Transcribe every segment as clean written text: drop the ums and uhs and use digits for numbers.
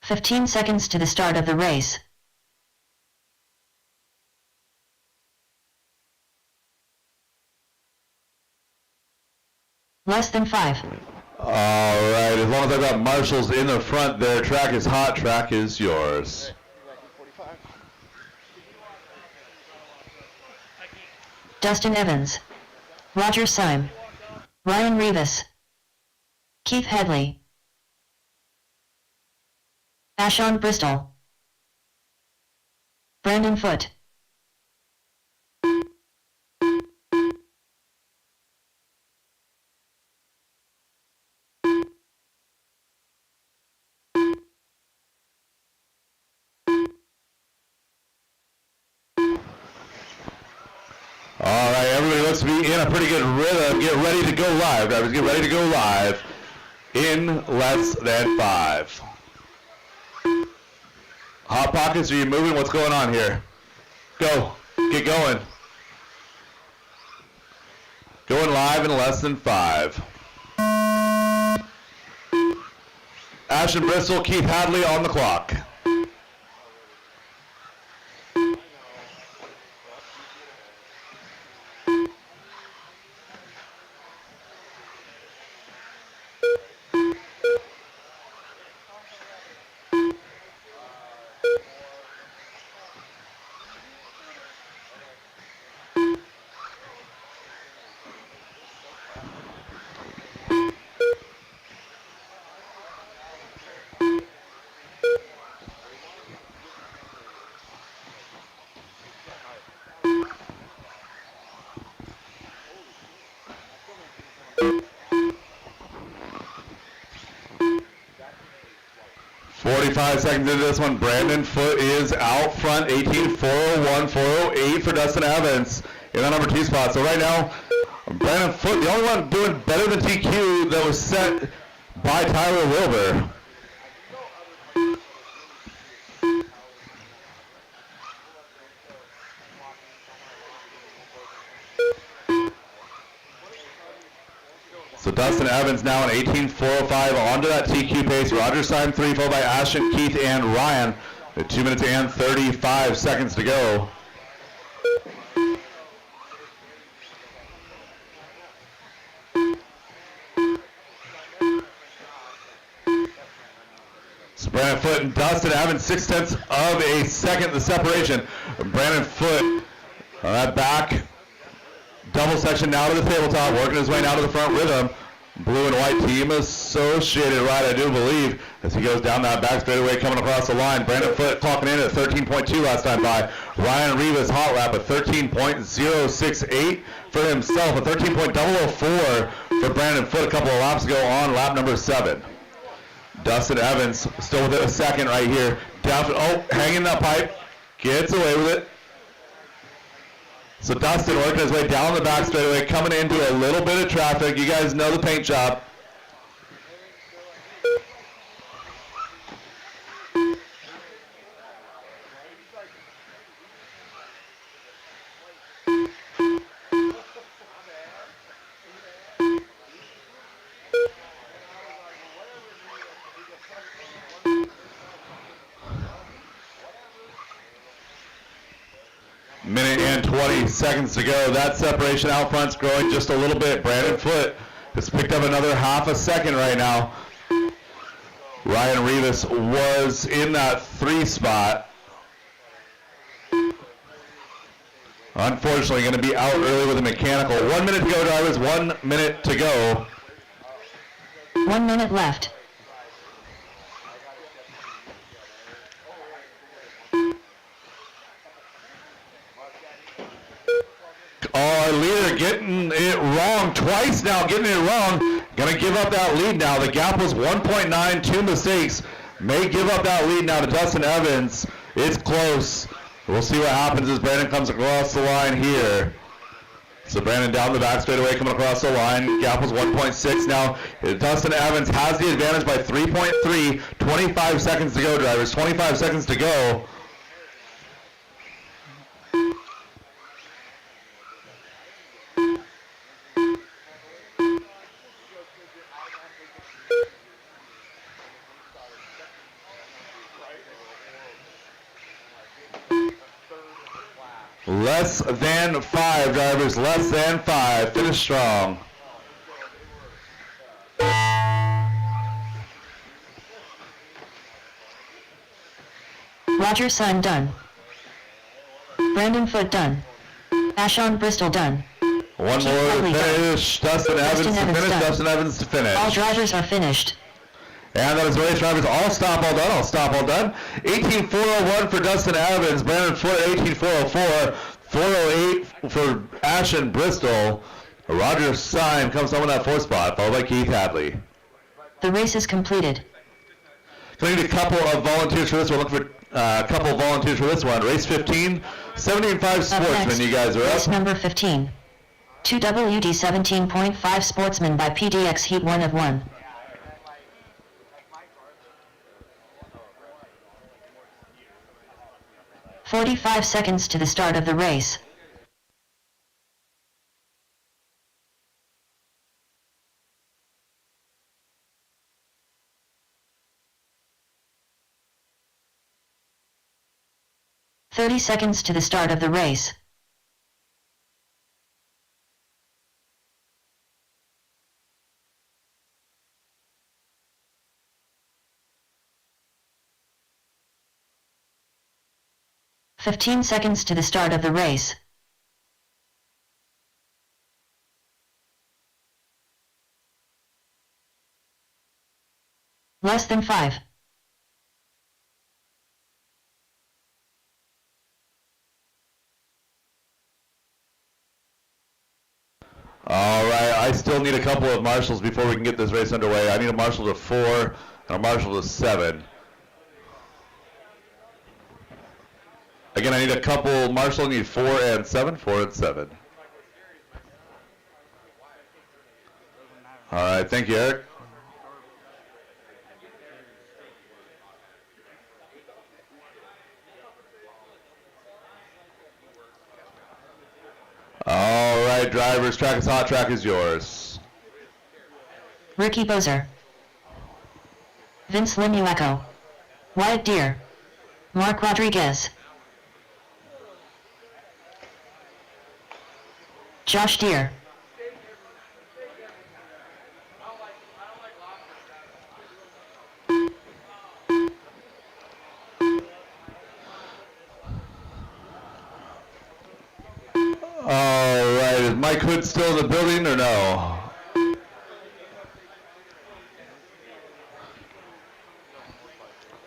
15 seconds to the start of the race. Less than 5. All right, as long as I've got marshals in the front there, track is hot, track is yours. Dustin Evans, Roger Syme, Ryan Rivas, Keith Headley, Ashon Bristol, Brandon Foote. All right, everybody looks to be in a pretty good rhythm. Get ready to go live, drivers. Get ready to go live in less than 5. Hot Pockets, are you moving? What's going on here? Go. Get going. Going live in less than 5. Ashton Bristol, Keith Hadley on the clock. Seconds into this one, Brandon Foote is out front, 18.401, 408 for Dustin Evans in the number 2 spot. So right now, Brandon Foote, the only one doing better than TQ that was set by Tyler Wilbur. So Dustin Evans now in 18.405 onto that TQ pace. Roger Syme 3, followed by Ashton, Keith, and Ryan. 2 minutes and 35 seconds to go. So Brandon Foote and Dustin Evans, 0.6 of a second the separation. Brandon Foote on that back double section now to the tabletop, working his way now to the front rhythm. Blue and white team associated right, I do believe, as he goes down that back straightaway coming across the line. Brandon Foote clocking in at 13.2 last time by. Ryan Rivas hot lap at 13.068 for himself, a 13.004 for Brandon Foote a couple of laps ago on lap number 7. Dustin Evans still within a second right here. Down, hanging that pipe, gets away with it. So Dustin working his way down the back straightaway, coming into a little bit of traffic. You guys know the paint job. Minute and 20 seconds to go. That separation out front's growing just a little bit. Brandon Foote has picked up another half a second right now. Ryan Rivas was in that 3 spot. Unfortunately, going to be out early with a mechanical. 1 minute to go, drivers. 1 minute to go. 1 minute left. Oh, our leader getting it wrong twice now, getting it wrong. Gonna give up that lead now. The gap was 1.9, 2 mistakes. May give up that lead now to Dustin Evans. It's close. We'll see what happens as Brandon comes across the line here. So Brandon down the back straightaway coming across the line. Gap was 1.6 now. Dustin Evans has the advantage by 3.3. 25 seconds to go, drivers. 25 seconds to go. Less than 5, drivers, less than 5. Finish strong. Roger Syme done. Brandon Foote done. Ashon Bristol done. One Keith more to Hadley done. finish. Dustin Evans to Evans finish. done. Dustin Evans to finish. All drivers are finished. And that is race drivers. All stop, all done. All stop, all done. 18.401 for Dustin Evans. Brandon Foote, 18.404. 408 for Ashon Bristol. Roger Syme comes home in that 4th spot, followed by Keith Hadley. The race is completed. Can I need a couple of volunteers for this one? Look for a couple of volunteers for this one. Race 15, 75 Up Sportsmen. next, You guys are race up. number 15. 2WD 17.5 Sportsman by PDX Heat 1 of 1. "45 seconds to the start of the race. "30 seconds to the start of the race. "15 seconds to the start of the race. Less than 5. All right, I still need a couple of marshals before we can get this race underway. I need a marshal to 4 and a marshal to 7. Again, I need a couple. Marshal, I need 4 and 7. 4 and 7. All right, thank you, Eric. All right, drivers, track is hot, track is yours. Ricky Bozer. Vince Limueco. Wyatt Deere. Mark Rodriguez. Josh Deere. All right, is Mike Hood still in the building or no?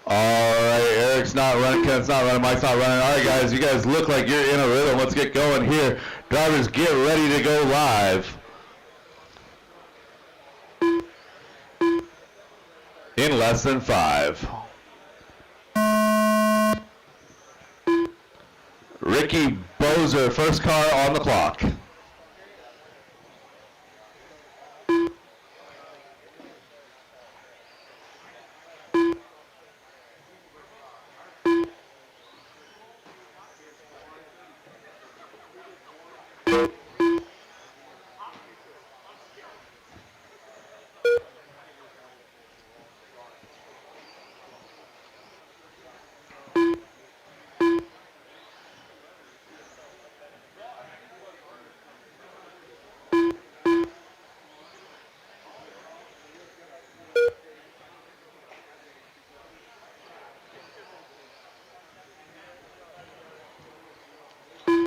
All right, Eric's not running, Ken's not running, Mike's not running. All right, guys, you guys look like you're in a rhythm. Let's get going here. Drivers, get ready to go live. In less than 5. Ricky Bozer, first car on the clock.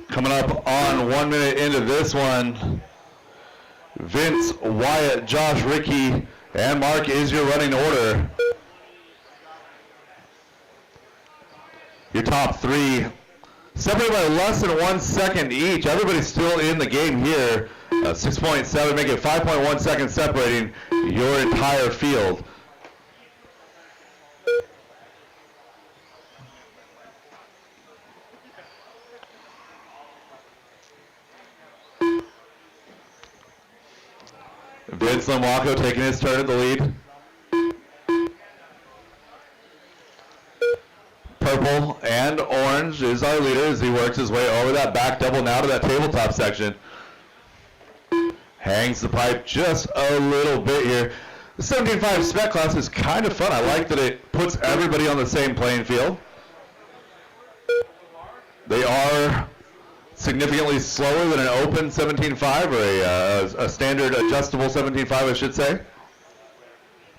Coming up on 1 minute into this one, Vince, Wyatt, Josh, Ricky, and Mark is your running order. Your top 3, separated by less than 1 second each. Everybody's still in the game here. 6.7, make it 5.1 seconds separating your entire field. Vince Limueco taking his turn at the lead. Purple and orange is our leader as he works his way over that back double now to that tabletop section. Hangs the pipe just a little bit here. The 17.5 spec class is kind of fun. I like that it puts everybody on the same playing field. They are significantly slower than an open 17.5 or a standard adjustable 17.5, I should say.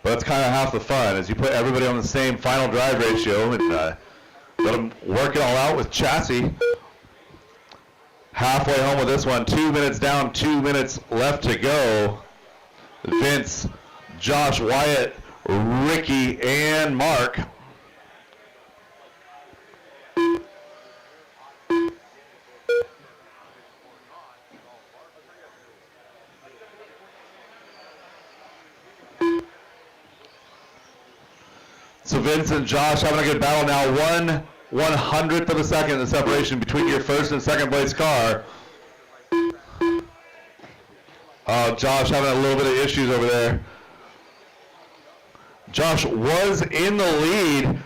But that's kind of half the fun, is you put everybody on the same final drive ratio and let them work it all out with chassis. Halfway home with this one, 2 minutes down, 2 minutes left to go. Vince, Josh, Wyatt, Ricky, and Mark. So Vince and Josh having a good battle now. 1/100th of a second the separation between your first and second place car. Josh having a little bit of issues over there. Josh was in the lead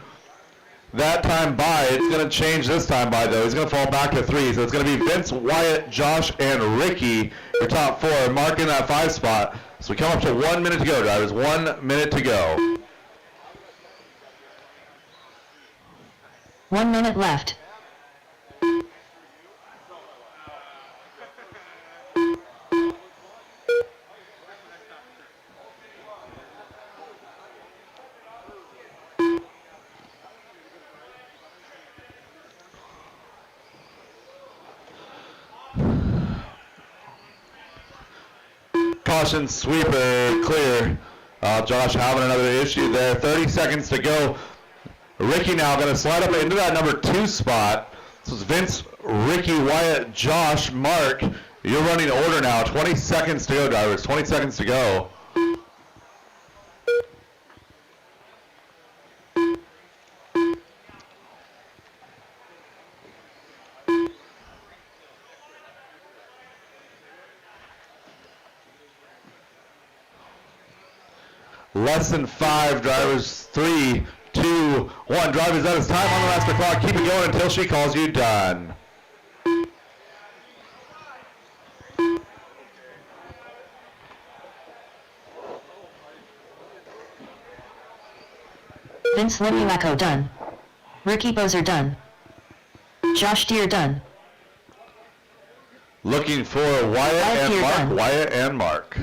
that time by. It's going to change this time by, though. He's going to fall back to 3. So it's going to be Vince, Wyatt, Josh, and Ricky, your top 4, marking that 5 spot. So we come up to 1 minute to go, drivers. 1 minute to go. 1 minute left. Caution, sweeper, clear. Josh having another issue there. 30 seconds to go. Ricky now going to slide up into that number 2 spot. So it's Vince, Ricky, Wyatt, Josh, Mark. You're running order now. 20 seconds to go, drivers. 20 seconds to go. Less than 5, drivers. 3, 2, 1. Drivers, that is time on the master clock. Keep it going until she calls you done. Vince Lemilaco done. Ricky Bozer done. Josh Deere done. Looking for Wyatt and Mark. Wyatt and Mark.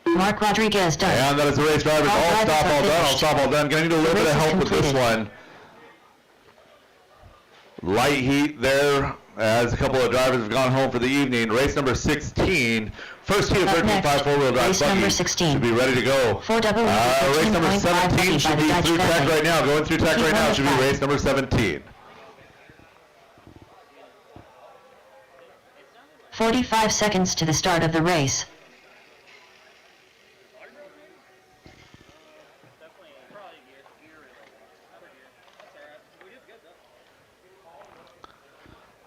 Mark Rodriguez done. And that is the race, drivers. All stop, all done. All stop, all done. Gonna need a little bit of help with this one. Light heat there as a couple of drivers have gone home for the evening. Race number 16. First heat of 13.5 four-wheel drive. Race number 16. Should be ready to go. 4W Race number 17 should be through tech right now. Going through tech right now should be race number 17. 45 seconds to the start of the race.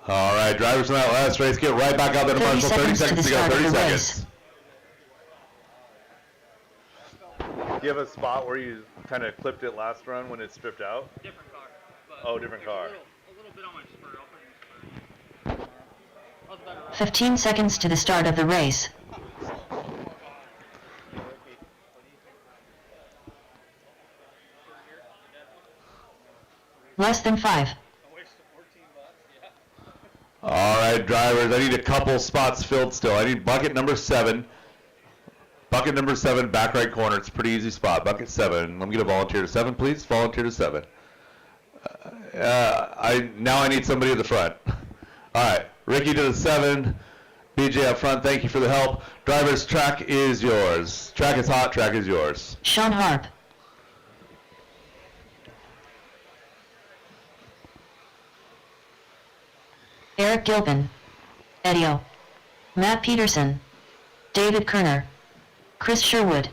All right, drivers in that last race, get right back out there to Marshall. 30 seconds to go, 30 seconds. Do you have a spot where you kind of clipped it last run when it stripped out? Different car. Oh, different car. A little bit on my spur. I'll put it in the spur. I was better off. 15 seconds to the start of the race. Less than 5. All right, drivers, I need a couple spots filled still. I need bucket number 7. Bucket number 7, back right corner. It's a pretty easy spot. Bucket 7. Let me get a volunteer to 7, please. Volunteer to 7. Now I need somebody at the front. All right, Ricky to the 7. BJ up front, thank you for the help. Drivers, track is yours. Track is hot, track is yours. Sean Harp. Eric Gilpin. Edio. Matt Peterson. David Kerner. Chris Sherwood.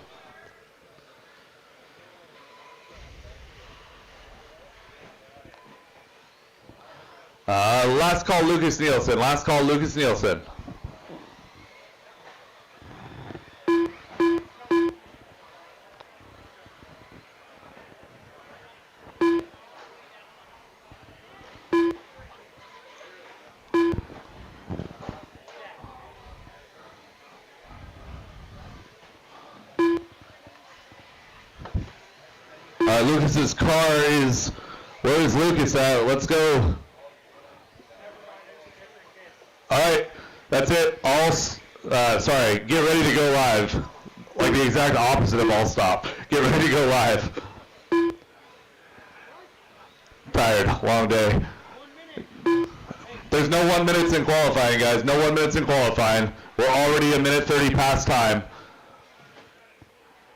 Last call, Lucas Nielsen. Last call, Lucas Nielsen. Lucas's car is, where is Lucas at? Let's go. it. Sorry, get ready to go live. Like the exact opposite of all stop. Get ready to go live. Tired, long day. There's no 1 minute in qualifying, guys. No 1 minute in qualifying. We're already a minute 30 past time.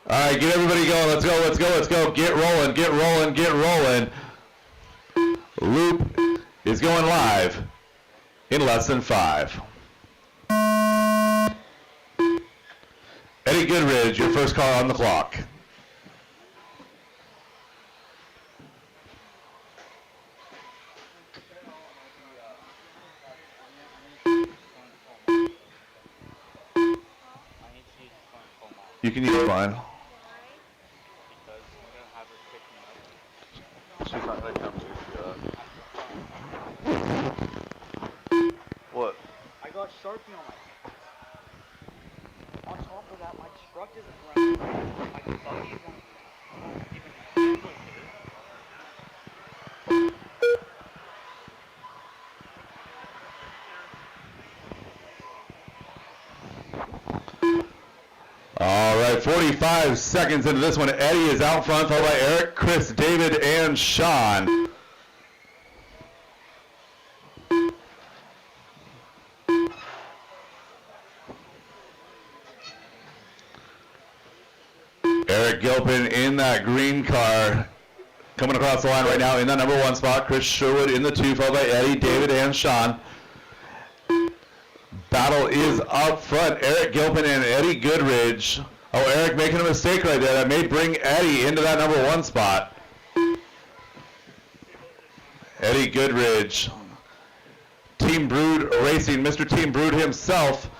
All right, get everybody going. Let's go, let's go, let's go. Get rolling, get rolling, get rolling. Loop is going live in less than 5. Eddie Goodridge, your first car on the clock. You can use mine. She's not gonna come to What? I got Sharpie on my. On top of that, my truck isn't running. My buggy won't even handle it. All right, 45 seconds into this one. Eddie is out front, followed by Eric, Chris, David, and Sean. Eric Gilpin in that green car, coming across the line right now in that number 1 spot. Chris Sherwood in the 2, followed by Eddie, David, and Sean. Battle is up front. Eric Gilpin and Eddie Goodridge. Oh, Eric making a mistake right there. That may bring Eddie into that number 1 spot. Eddie Goodridge. Team Brood Racing. Mr. Team Brood himself.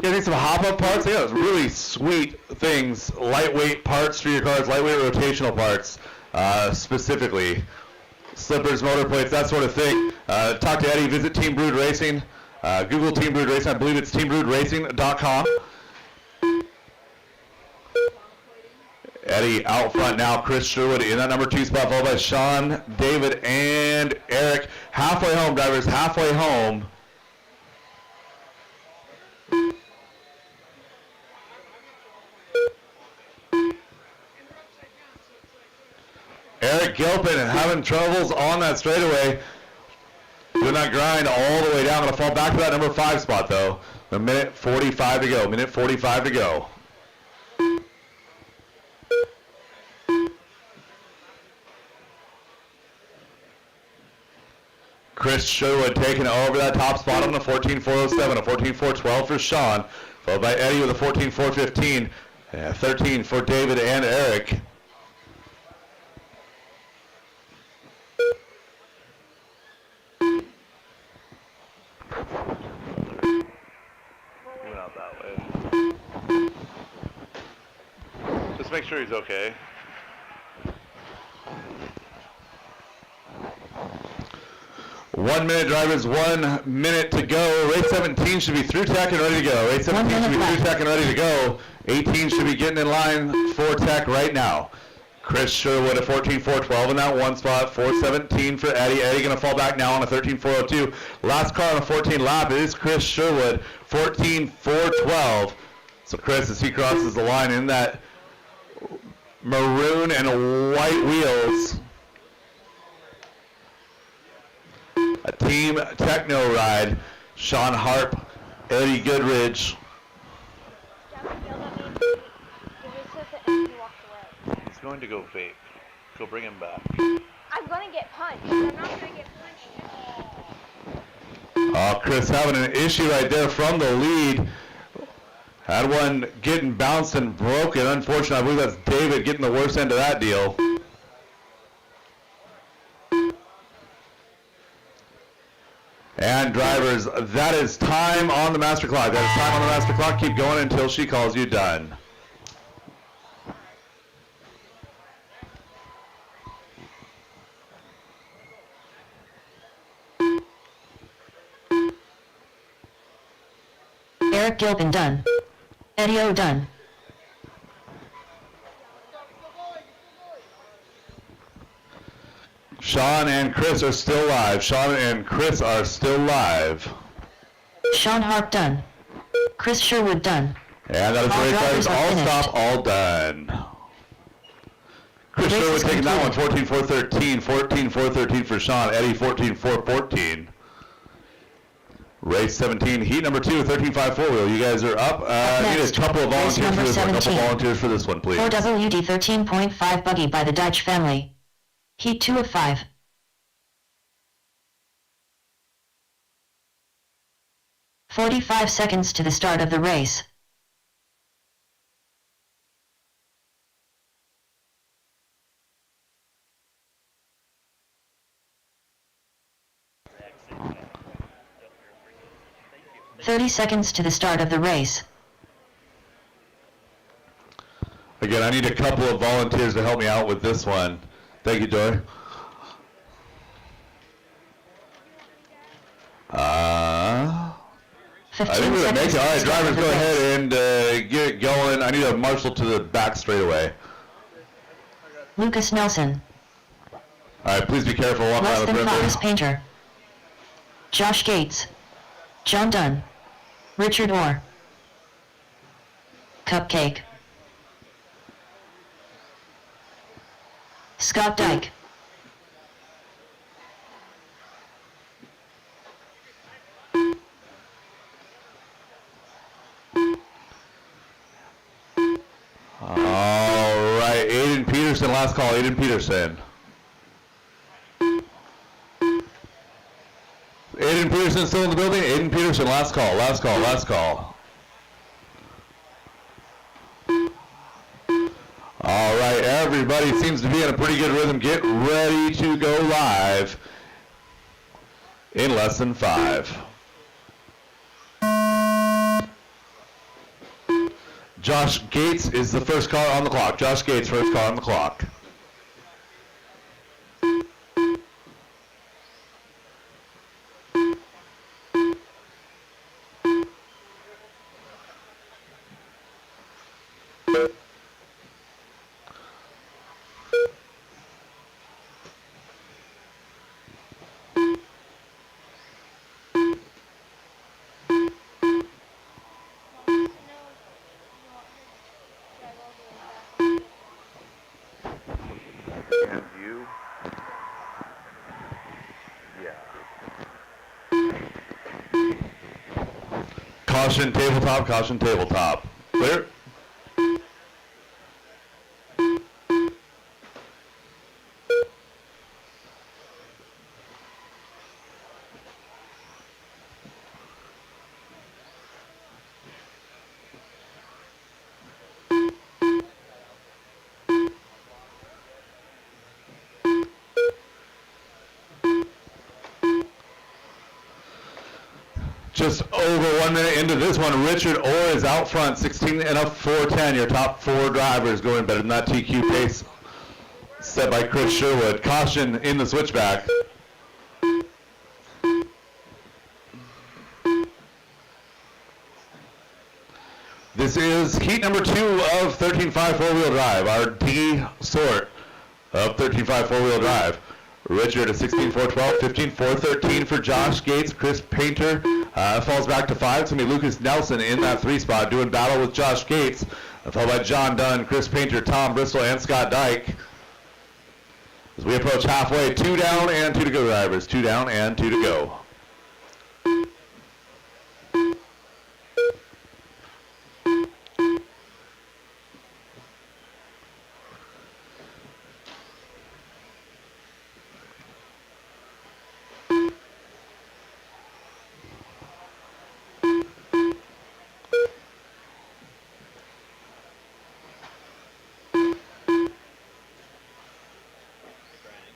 Getting some hop-up parts. Yeah, those really sweet things. Lightweight parts for your cars. Lightweight rotational parts, specifically. Slippers, motor plates, that sort of thing. Talk to Eddie. Visit Team Brood Racing. Google Team Brood Racing. I believe it's teambroodracing.com. Eddie out front now. Chris Sherwood in that number 2 spot, followed by Sean, David, and Eric. Halfway home, drivers. Halfway home. Eric Gilpin having troubles on that straightaway. Doing that grind all the way down. Going to fall back to that number 5 spot, though. A minute 45 to go. Minute 45 to go. Chris Sherwood taking over that top spot on the 14.407. A 14.412 for Sean. Followed by Eddie with a 14.415. 13 for David and Eric. He went out that way. Just make sure he's okay. One minute, drivers, 1 minute to go. Race 17 should be through tech and ready to go. Race 17 should be through tech and ready to go. 18 should be getting in line for tech right now. Chris Sherwood at 14.412 in that 1 spot. 4.17 for Eddie. Eddie going to fall back now on a 13.402. Last car on a 14 lap is Chris Sherwood, 14.412. So Chris, as he crosses the line in that maroon and white wheels. A team techno ride. Sean Harp, Eddie Goodridge. He's going to go vape. Go bring him back. I'm gonna get punched. I'm not gonna get punched. Chris having an issue right there from the lead. Had one getting bounced and broken. Unfortunately, I believe that's David getting the worst end of that deal. And drivers, that is time on the master clock. That is time on the master clock. Keep going until she calls you done. Eric Gilpin done. Eddie O done. Sean and Chris are still live. Sean and Chris are still live. Sean Harp done. Chris Sherwood done. And that is All race drivers drivers are all finished. stop, all done. Chris Race Sherwood is taking that one, completed. 14-4-13, 14-4-13 for Sean, Eddie 14-4-14. Race 17, heat number 2, 13-5 four-wheel. You guys are up. Need a next, couple of race volunteers for number this one. A couple 17. volunteers for this one, please. 4WD 13.5 buggy by the Deitch family. Heat 2 of 5. "45 seconds to the start of the race. Thank you. 30 seconds to the start of the race. Again, I need a couple of volunteers to help me out with this one. Thank you, Joy. I 15 think we're going to make seconds it. All to the right, start drivers, of the go race. ahead and get it going. I need a marshal to the back straightaway. Lucas Nelson. All right, please be careful walking Less around the than 5 perimeter. Painter. Josh Gates. John Dunn. Richard Orr. Cupcake. Scott Dyke. All right, Aiden Peterson, last call, Aiden Peterson. Aiden Peterson still in the building? Aiden Peterson, last call, last call, last call. All right, everybody seems to be in a pretty good rhythm. Get ready to go live in less than 5. Josh Gates is the first car on the clock. Josh Gates, first car on the clock. And you? Yeah. Caution tabletop, caution tabletop. Clear? Just over 1 minute into this one, Richard Orr is out front, 16 and a 410. Your top 4 drivers going better than that TQ pace set by Chris Sherwood. Caution in the switchback. This is heat number 2 of 13.5 four-wheel drive, our D sort of 13.5 four-wheel drive. Richard at 16.412, 15.413 for Josh Gates. Chris Painter falls back to 5. It's going to be Lucas Nelson in that 3 spot doing battle with Josh Gates, followed by John Dunn, Chris Painter, Tom Bristol, and Scott Dyke. As we approach halfway, 2 down and 2 to go, drivers. 2 down and 2 to go.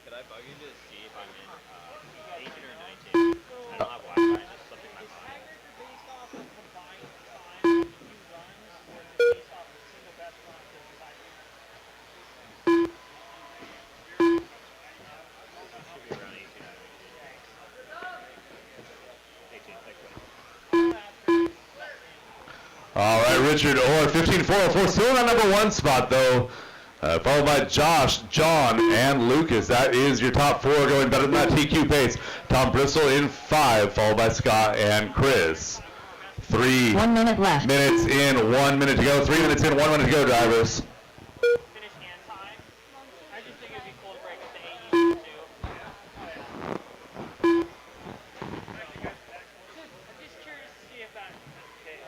Could I bug you to see if I'm in 18 or 19? I don't have Wi-Fi, just something in my phone. Based off of combined time of 2 runs, or is it based off of the single best run of 55 minutes? Should be around 18 or 19. 18, thanks, buddy. All right, Richard Orr, 15.404, still in that number 1 spot, though. Followed by Josh, John, and Lucas. That is your top 4 going better than that TQ pace. Tom Bristol in 5, followed by Scott and Chris. 3 1 minute left. minutes in, 1 minute to go. 3 minutes in, 1 minute to go, drivers. Finish hand time. I just think it'd be cool to break up the AEs too. I'm just curious to see if that's the case.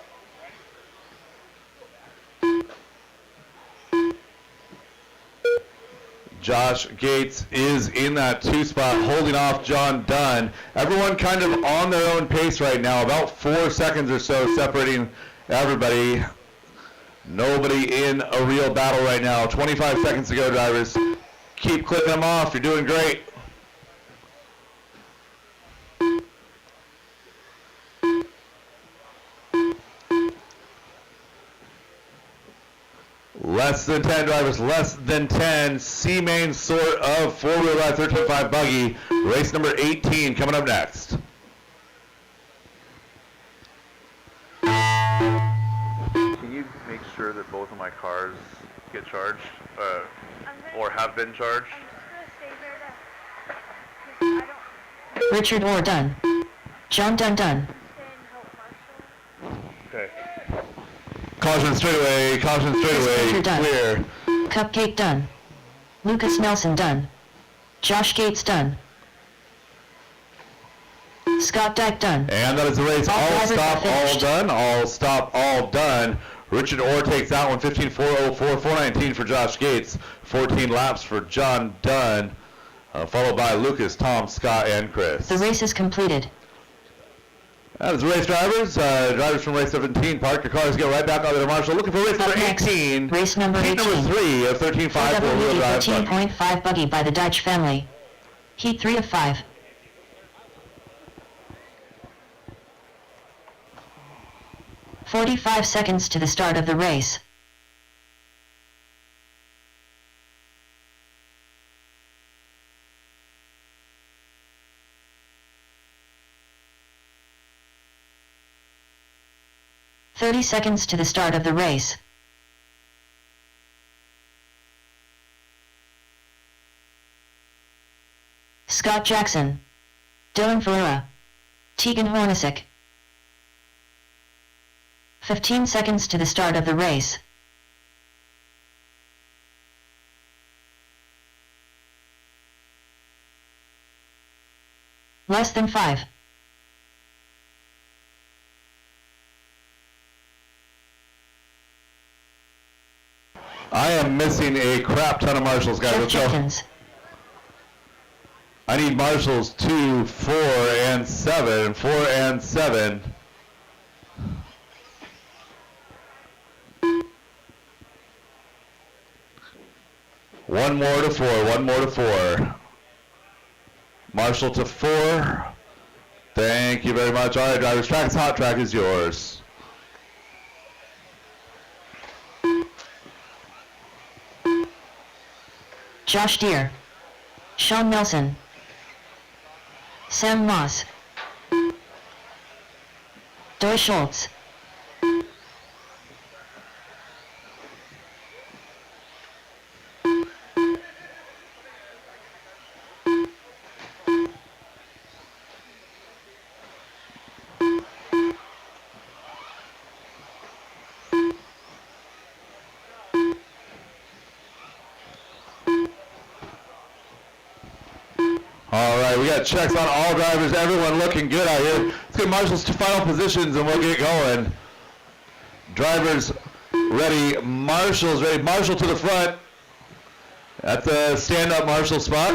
Josh Gates is in that 2 spot, holding off John Dunn. Everyone kind of on their own pace right now, about 4 seconds or so separating everybody. Nobody in a real battle right now. 25 seconds to go, drivers. Keep clipping them off. You're doing great. Less than 10 drivers, less than 10. C-Main sort of 4-wheel drive 13.5 buggy. Race number 18 coming up next. Can you make sure that both of my cars get charged, or have been charged? I'm just gonna stay there to, 'cause I don't Richard Orr done. John Dunn done. stay and help Marshall. Okay. Caution straightaway, Clear done. clear. Cupcake done. Lucas Nelson done. Josh Gates done. Scott Dyke done. And that is the race. All All drivers stop, are all finished. done. All stop, all done. Richard Orr takes that one. 15.404, 419 for Josh Gates. 14 laps for John Dunn. Followed by Lucas, Tom, Scott, and Chris. The race is completed. That is the race drivers. Drivers from race 17, park your cars, go right back out there, Marshall. Looking for race Up number next, 18. race number Heat 18. number 3 of 13.5 4-wheel WD drive. 13.5 buggy by the Deitch family. Heat 3 of 5. "45 seconds to the start of the race. "30 seconds to the start of the race. Scott Jackson. Dylan Ferreira. Tegan Hornacek. 15 seconds to the start of the race. Less than 5. I am missing a crap ton of marshals, guys. Jeff Let's go. Jenkins. I need marshals 2, 4, and 7. 4 and 7. One more to 4. One more to 4. Marshal to 4. Thank you very much. All right, drivers. Track is hot. Track is yours. Josh Deere. Sean Nelson. Sam Moss. Doy Schultz. All right, we got checks on all drivers. Everyone looking good out here. Let's get marshals to final positions and we'll get going. Drivers ready. Marshals ready. Marshal to the front at the stand-up marshal spot.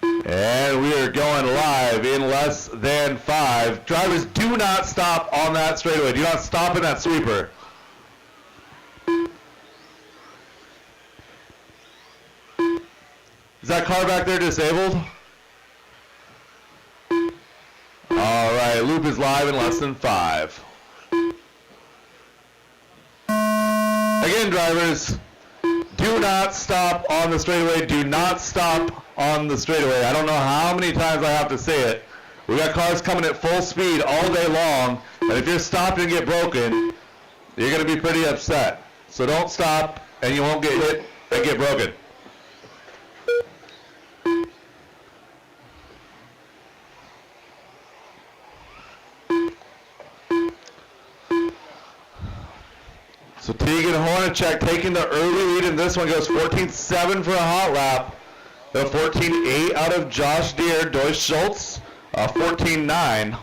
And we are going live in less than 5. Drivers, do not stop on that straightaway. Do not stop in that sweeper. Is that car back there disabled? All right, loop is live in less than 5. Again, drivers, do not stop on the straightaway. Do not stop on the straightaway. I don't know how many times I have to say it. We got cars coming at full speed all day long, and if you're stopped and get broken, you're going to be pretty upset. So don't stop, and you won't get hit and get broken. So Tegan Hornacek taking the early lead in this one, goes 14.7 for a hot lap. The 14.8 out of Josh Deere. Deutsch Schultz, 14.9.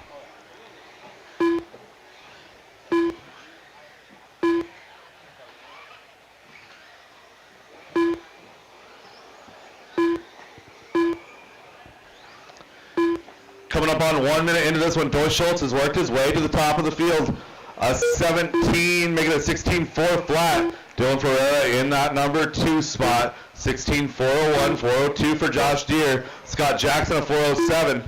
Coming up on 1 minute into this one, Deutsch Schultz has worked his way to the top of the field. A 17, making it 16.4 flat. Dylan Ferreira in that number 2 spot. 16.401, 402 for Josh Deere. Scott Jackson a 407.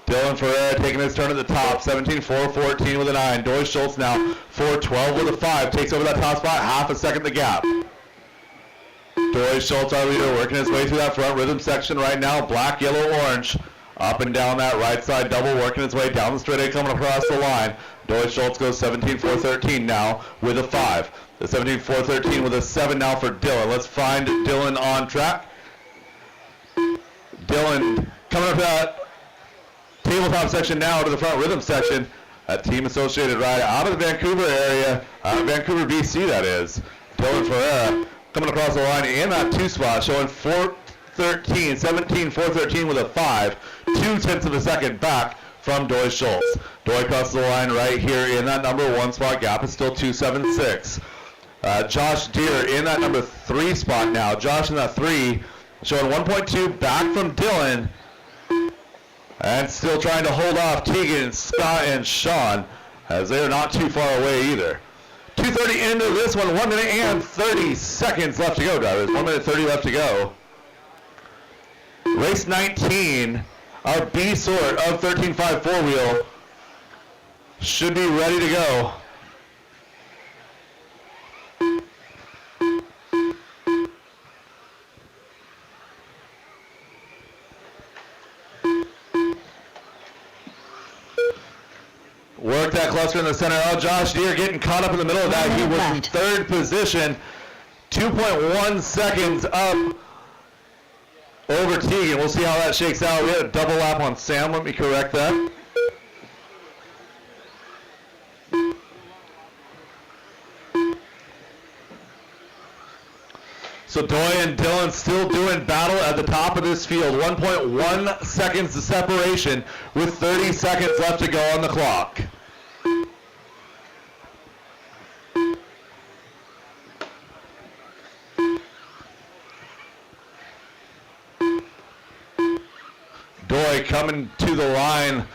Dylan Ferreira taking his turn at the top, 17.414 with a 9. Deutsch Schultz now 4.12 with a 5, takes over that top spot, half a second the gap. Deutsch Schultz, our leader, working his way through that front rhythm section right now, black, yellow, orange. Up and down that right side double, working his way down the straight A, coming across the line. Deutsch Schultz goes 17.413 now with a 5. The 17.413 with a 7 now for Dylan. Let's find Dylan on track. Dylan coming up that tabletop section now to the front rhythm section. That Team Associated ride out of the Vancouver area, Vancouver, BC that is. Dylan Ferreira coming across the line in that 2 spot, showing 4.13, 17.413 with a 5, 0.2 of a second back from Deutsch Schultz. Doy crosses the line right here in that number 1 spot, gap is still 2.76. Josh Deere in that number 3 spot now. Josh in that 3, showing 1.2 back from Dylan. And still trying to hold off Tegan, Scott, and Sean, as they're not too far away either. 2:30 into this one, 1 minute and 30 seconds left to go, drivers. 1 minute 30 left to go. Race 19, our B sort of 13.5 4-wheel should be ready to go. Work that cluster in the center. Oh, Josh Deere getting caught up in the middle of that. He was in 3rd position. 2.1 seconds up over Tegan. We'll see how that shakes out. We had a double lap on Sam. Let me correct that. So Doy and Dylan still doing battle at the top of this field. 1.1 seconds of separation with 30 seconds left to go on the clock. Doy coming to the line.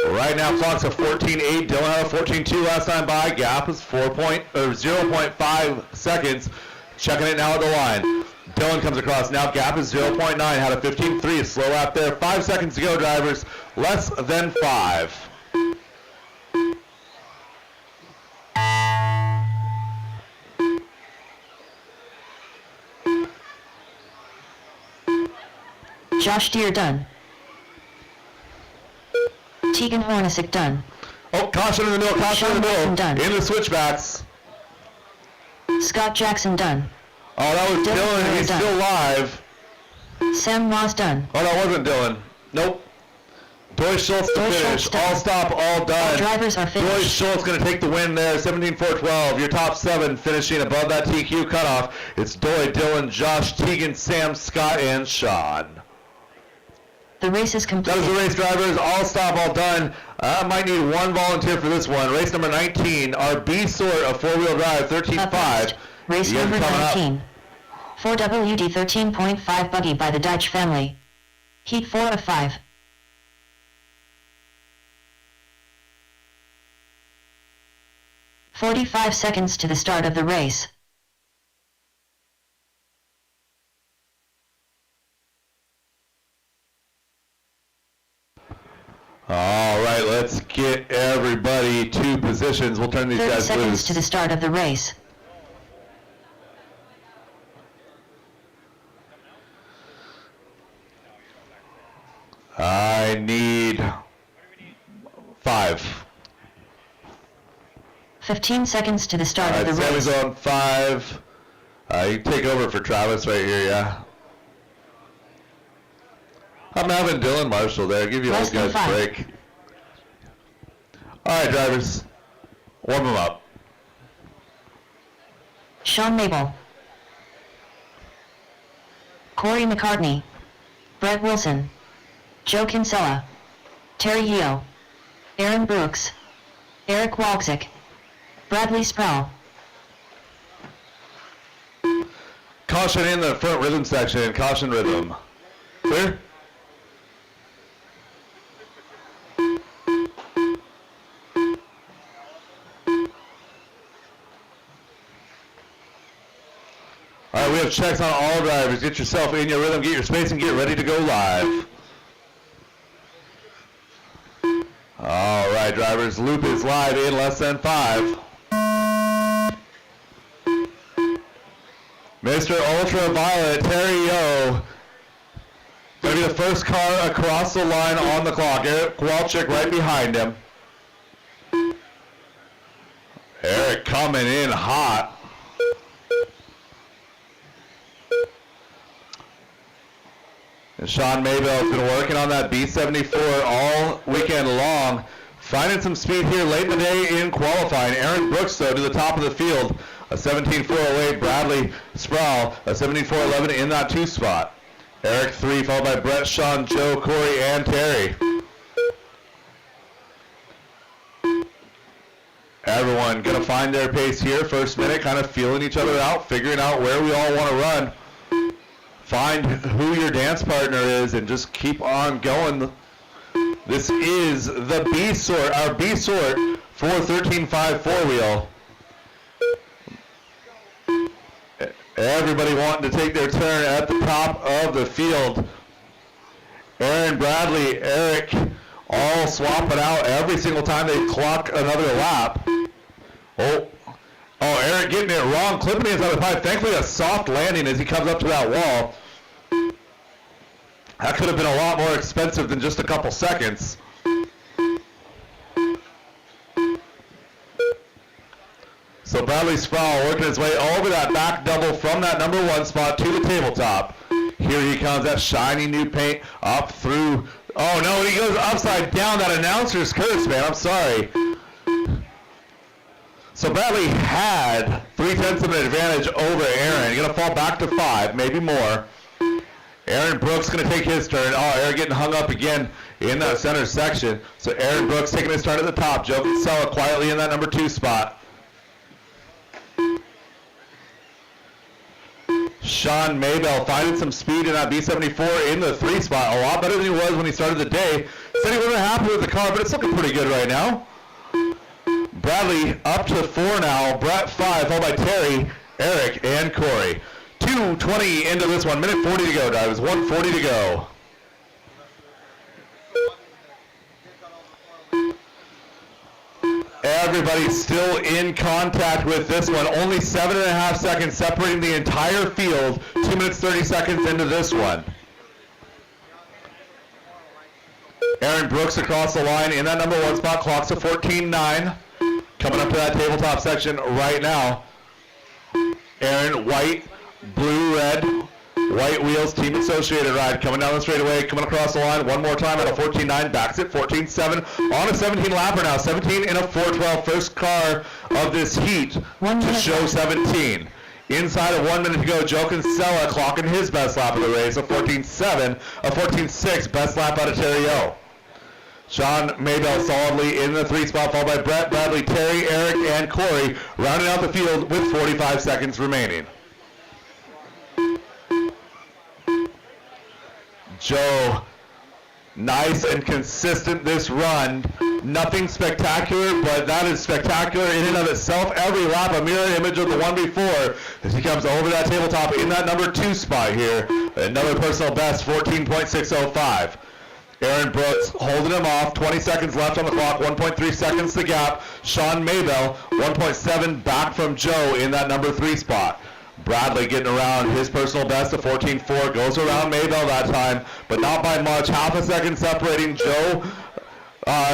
Right now clock's a 14.8. Dylan had a 14.2 last time by. Gap is 0.5 seconds. Checking it now at the line. Dylan comes across. Now gap is 0.9. Had a 15.3. Slow lap there. 5 seconds to go, drivers. Less than 5. Josh Deere done. Tegan Hornacek done. Oh, caution in the middle. Caution in the middle. Done. In the switchbacks. Scott Jackson done. Oh, that was Dylan. He's done. still live. Sam Ross done. Oh, that wasn't Dylan. Nope. Deutsch Schultz to Deutsch finish. Schultz done. All stop, all done. All drivers are Deutsch finished. Schultz going to take the win there. 17.412. Your top 7 finishing above that TQ cutoff. It's Doy, Dylan, Josh, Tegan, Sam, Scott, and Sean. The race is That complete. is the race, drivers. All stop, all done. I might need 1 volunteer for this one. Race number 19, our B sort of 4-wheel drive, 13.5. Up next, race You guys number are coming up. 19. 4WD 13.5 buggy by the Dutch family. Heat 4 of 5. "45 seconds to the start of the race. All right, let's get everybody to position. positions. We'll turn these 30 guys seconds loose. to the start of the race. I need 5. 15 seconds to the start All of right, the Sammy's race. on 5. You take over for Travis right here, yeah. I'm having Dylan Marshall there. Give you Less old than guys a 5. break. All right, drivers. Warm them up. Sean Mabel, Corey McCartney, Brett Wilson, Joe Kinsella, Terry Heo, Aaron Brooks, Eric Walczyk, Bradley Sproul. Caution in the front rhythm section. Caution rhythm. Clear? All right, we have checks on all drivers. Get yourself in your rhythm, get your space, and get ready to go live. All right, drivers, loop is live in less than 5. Mr. Ultraviolet, Terry Yo, going to be the first car across the line on the clock. Eric Walczyk right behind him. Eric coming in hot. And Sean Mabel has been working on that B74 all weekend long, finding some speed here late in the day in qualifying. Aaron Brooks, though, to the top of the field, a 17.408. Bradley Sproul, a 17.411 in that 2 spot. Eric 3, followed by Brett, Sean, Joe, Corey, and Terry. Everyone going to find their pace here. First minute, kind of feeling each other out, figuring out where we all want to run. Find who your dance partner is and just keep on going. This is the B sort, our B sort 413.5 4-wheel. Everybody wanting to take their turn at the top of the field. Aaron, Bradley, Eric, all swapping out every single time they clock another lap. Oh, Eric getting it wrong, clipping the inside of the pipe. Thankfully, a soft landing as he comes up to that wall. That could have been a lot more expensive than just a couple seconds. So Bradley Sproul working his way over that back double from that number 1 spot to the tabletop. Here he comes, that shiny new paint up through. Oh no, he goes upside down. That announcer's curse, man. I'm sorry. So Bradley had 0.3 of an advantage over Aaron. Going to fall back to 5, maybe more. Aaron Brooks going to take his turn. Oh, Aaron getting hung up again in that center section. So Aaron Brooks taking his turn at the top. Joe Kinsella quietly in that number 2 spot. Sean Mabel finding some speed in that B74 in the 3 spot. A lot better than he was when he started the day. Said he wasn't happy with the car, but it's looking pretty good right now. Bradley up to 4 now. Brett 5, followed by Terry, Eric, and Corey. 2:20 into this one. Minute 40 to go, drivers. 1:40 to go. Everybody's still in contact with this one. Only 7.5 seconds separating the entire field. 2 minutes 30 seconds into this one. Aaron Brooks across the line in that number 1 spot. Clocks a 14.9. Coming up to that tabletop section right now. Aaron, white, blue, red, white wheels, team associated ride. Coming down the straightaway, coming across the line one more time at a 14.9. Backs it, 14.7 on a 17 lapper now. 17 in a 412. First car of this heat to show 17. Inside of 1 minute to go, Joe Kinsella clocking his best lap of the race, a 14.7, a 14.6, best lap out of Terry O. Sean Mabel solidly in the 3 spot, followed by Brett, Bradley, Terry, Eric, and Corey, rounding out the field with 45 seconds remaining. Joe, nice and consistent this run. Nothing spectacular, but that is spectacular in and of itself. Every lap a mirror image of the one before as he comes over that tabletop in that number 2 spot here. Another personal best, 14.605. Aaron Brooks holding him off. 20 seconds left on the clock. 1.3 seconds the gap. Sean Maybell, 1.7 back from Joe in that number 3 spot. Bradley getting around his personal best of 14.4. Goes around Maybell that time, but not by much. Half a second separating Joe.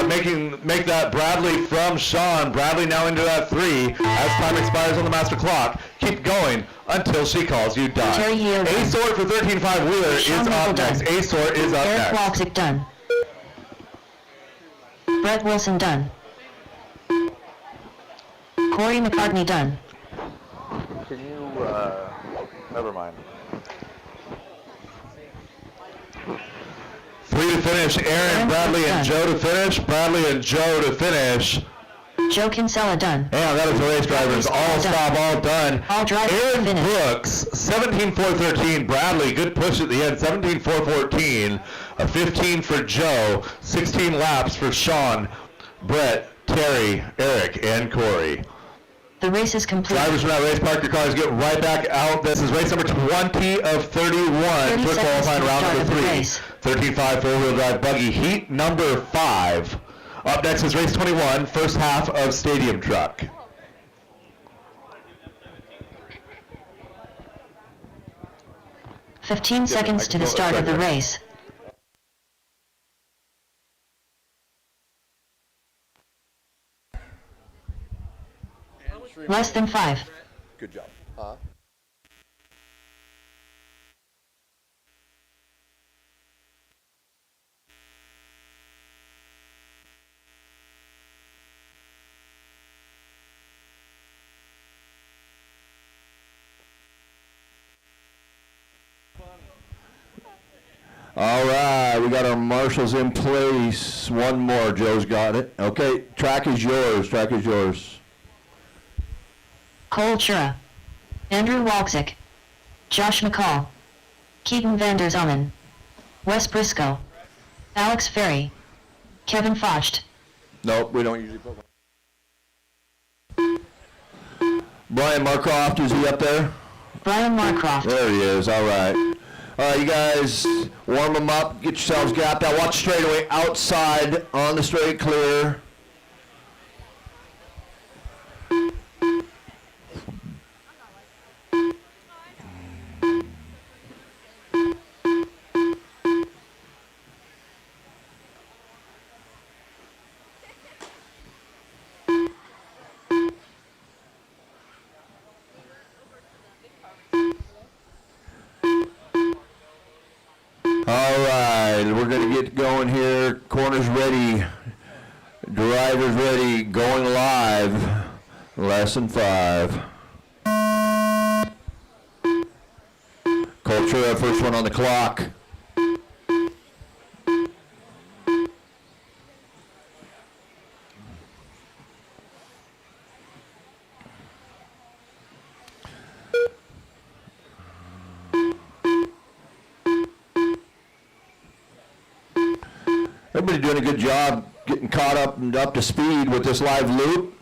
Make that Bradley from Sean. Bradley now into that 3 as time expires on the master clock. Keep going until she calls you done. Terry Heal done. A-Sort for 13.5 Wheeler Sean is Michael up next. done. A-Sort is up Eric next. Walczyk done. Brett Wilson done. Corey McCartney done. Can you, never mind. 3 to finish. Aaron, Bradley, and done. Joe to finish. Bradley and Joe to finish. Joe Kinsella done. And that is the race drivers. All stop, all done. All drivers Aaron finished. Brooks, 17.413. Bradley, good push at the end, 17.414. A 15 for Joe. 16 laps for Sean, Brett, Terry, Eric, and Corey. The race is complete. Drivers from that race, park your cars, get right back out. This is race number 20 of 31 30 for seconds qualifying to round start number of the 3. race. 13.5 four-wheel drive buggy heat number 5. Up next is race 21, first half of Stadium Truck. Fifteen seconds to the start of the race. Less than 5. Good job. All right, we got our marshals in place. One more, Joe's got it. Okay, track is yours, track is yours. Cole Chura. Andrew Walczyk. Josh McCall. Keaton Vander Zomen. Wes Briscoe. Alex Ferry. Kevin Focht. Nope, we don't usually put one. Brian Marcroft, is he up there? Brian Marcroft. There he is, all right. All right, you guys, warm them up, get yourselves gapped out. Watch straightaway outside on the straight clear. All right, we're going to get going here. Corners ready. Drivers ready. Going live. Lesson 5. Cultura, first one on the clock. Everybody doing a good job getting caught up and up to speed with this live loop.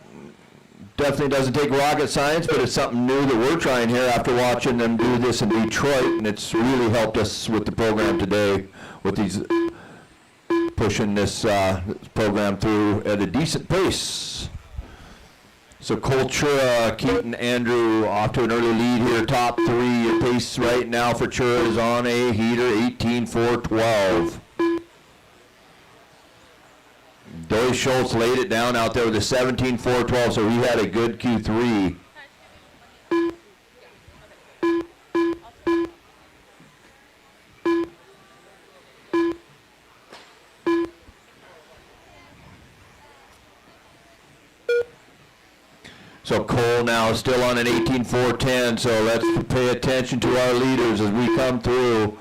Definitely doesn't take rocket science, but it's something new that we're trying here after watching them do this in Detroit, and it's really helped us with the program today with these pushing this program through at a decent pace. So Cultura, Keaton, Andrew off to an early lead here, top 3. Your pace right now for Chura is on a heater, 18.412. Doy Schultz laid it down out there with a 17.412, so he had a good Q3. So Cole now still on an 18.410, so let's pay attention to our leaders as we come through.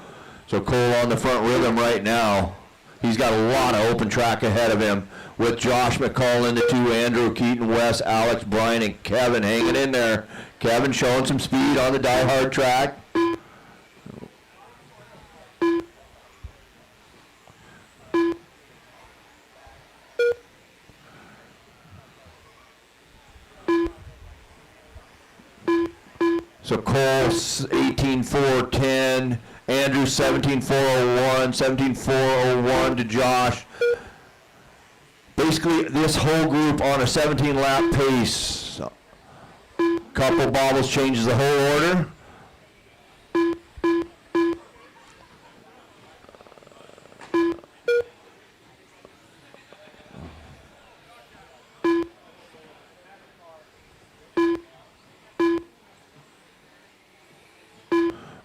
So Cole on the front rhythm right now. He's got a lot of open track ahead of him with Josh McCall in the 2, Andrew, Keaton, Wes, Alex, Brian, and Kevin hanging in there. Kevin showing some speed on the DieHard track. So Cole 18.410, Andrew 17.401, 17.401 to Josh. Basically, this whole group on a 17-lap pace. Couple bobbles changes the whole order.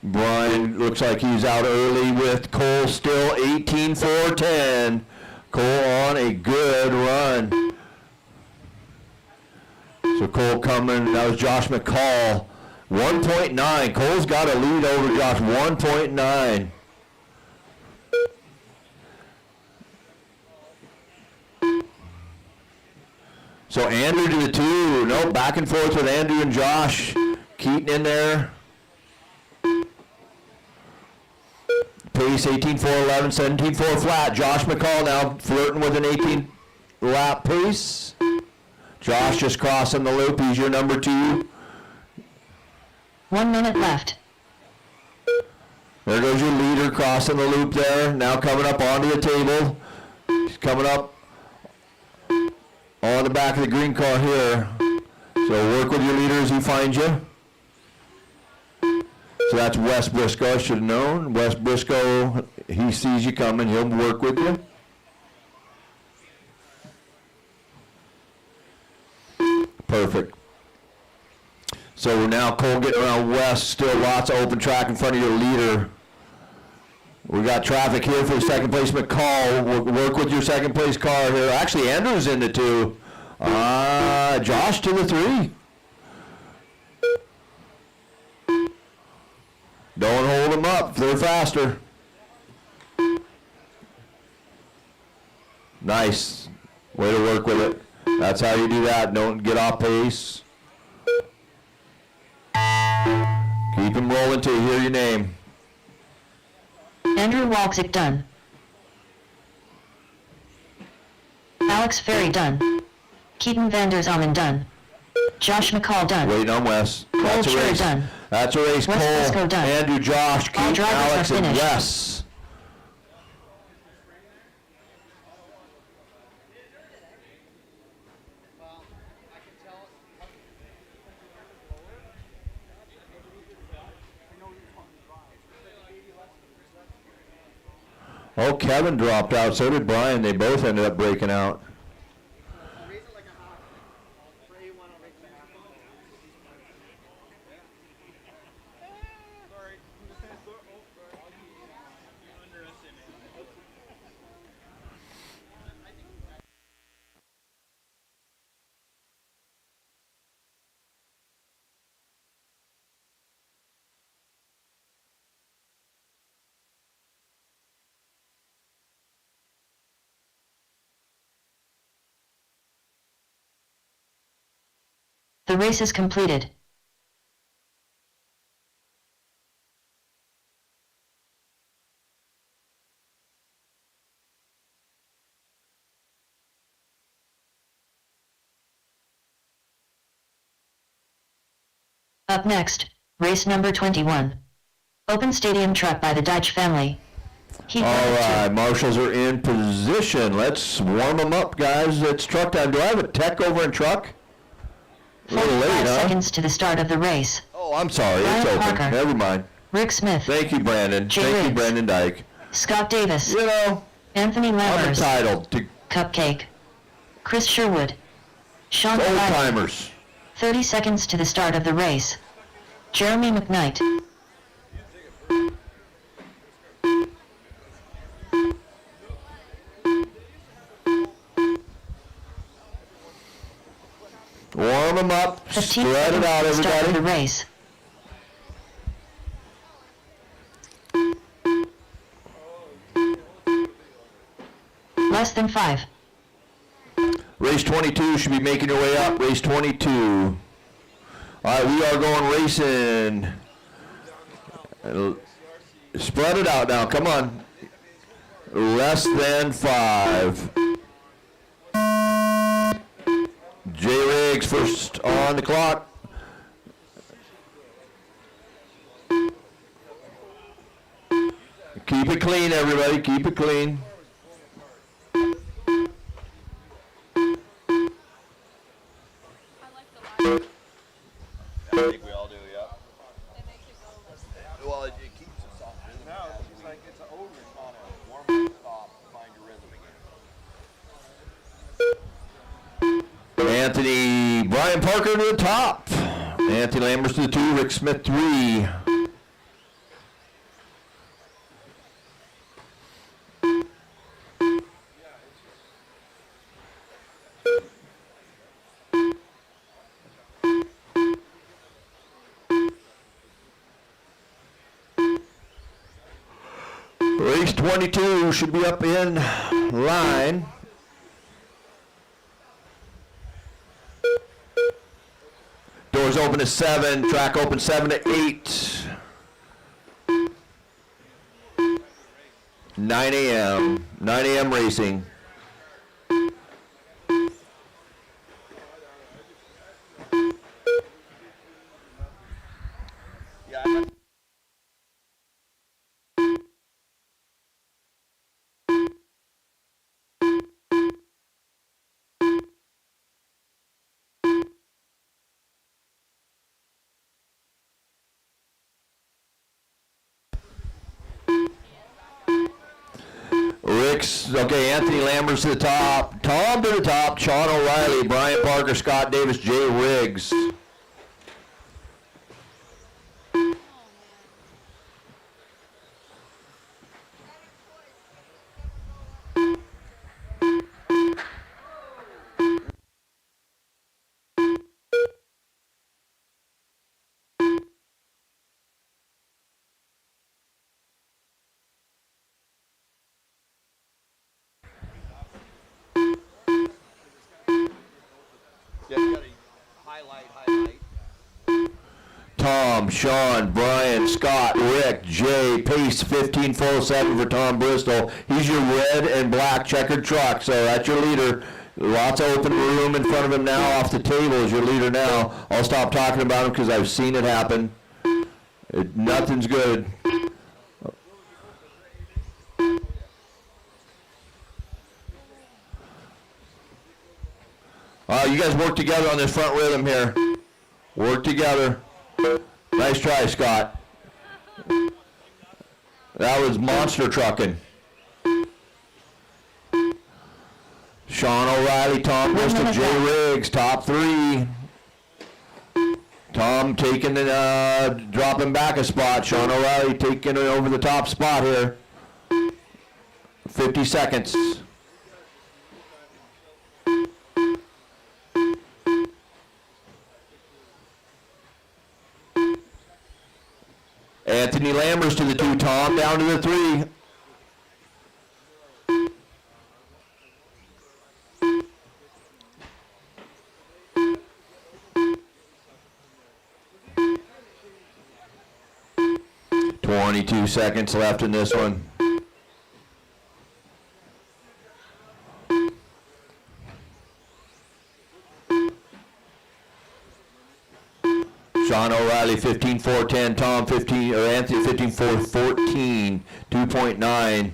Brian looks like he's out early with Cole still 18.410. Cole on a good run. So Cole coming, that was Josh McCall. 1.9. Cole's got a lead over Josh, 1.9. So Andrew to the 2. No, back and forth with Andrew and Josh. Keaton in there. Pace 18.411, 17.4 flat. Josh McCall now flirting with an 18-lap pace. Josh just crossing the loop. He's your number 2. 1 minute left. There goes your leader crossing the loop there. Now coming up onto the table. He's coming up on the back of the green car here. So work with your leader as he finds you. So that's Wes Briscoe, I should have known. Wes Briscoe, he sees you coming, he'll work with you. Perfect. So now Cole getting around Wes, still lots of open track in front of your leader. We got traffic here for the second place McCall. We'll work with your second place car here. Actually, Andrew's in the 2. Josh to the 3. Don't hold them up. They're faster. Nice. Way to work with it. That's how you do that. Don't get off pace. Keep them rolling till you hear your name. Andrew Walczyk done. Alex Ferry done. Keaton Vander Zomen done. Josh McCall done. Waiting on Wes. That's a Cole race. done. That's a race. Wes Cole, Briscoe done. Andrew, Josh, All Keaton, drivers Alex, are and finished. Wes. Oh, Kevin dropped out. So did Brian. They both ended up breaking out. The race is completed. Up next, race number 21. Open stadium truck by the Deitch family. Heat All number 2. right, marshals are in position. Let's warm them up, guys. It's truck time. Do I have a tech over in truck? A little 45 late, huh? seconds to the start of the race. Oh, I'm sorry. Ryan It's open. Parker. Never mind. Rick Smith. Thank you, Brandon. Jay Thank you, Riggs. Brandon Dyke. Scott Davis. You know, Anthony I'm Lammers. entitled to Cupcake. Chris Sherwood. Sean old Delight. timers. 30 seconds to the start of the race. Jeremy McKnight. Warm them up. 15 Spread it seconds out, to the start of the everybody. race. Less than 5. Race 22 should be making your way up. Race 22. All right, we are going racing. Spread it out now. Come on. Less than 5. Jay Riggs first on the clock. Keep it clean, everybody. Keep it clean. I think we all do, yeah. Well, it keeps us on rhythm. No, it's like it's an over on a warm up stop, find your rhythm again. Anthony, Brian Parker to the top. Anthony Lammers to the 2, Rick Smith 3. Race 22 should be up in line. Doors open at 7, track open 7 to 8. 9 a.m. 9 a.m. racing. Yeah, Rick's, okay, Anthony Lammers to the top. Tom to the top. Sean O'Reilly, Brian Parker, Scott Davis, Jay Riggs. yeah, you gotta highlight. Tom, Sean, Brian, Scott, Rick, Jay, Pace 15407 for Tom Bristol. He's your red and black checkered truck, so that's your leader. Lots of open room in front of him now. Off the table is your leader now. I'll stop talking about him because I've seen it happen. Nothing's good. You guys work together on this front rhythm here. Work together. Nice try, Scott. That was monster trucking. Sean O'Reilly, Tom Bristol, Jay Riggs, top 3. Tom taking the, dropping back a spot. Sean O'Reilly taking it over the top spot here. 50 seconds. Anthony Lammers to the 2, Tom down to the 3. Twenty-two seconds left in this one. Sean O'Reilly 15.410, Tom 15 or Anthony 15.414, 2.9.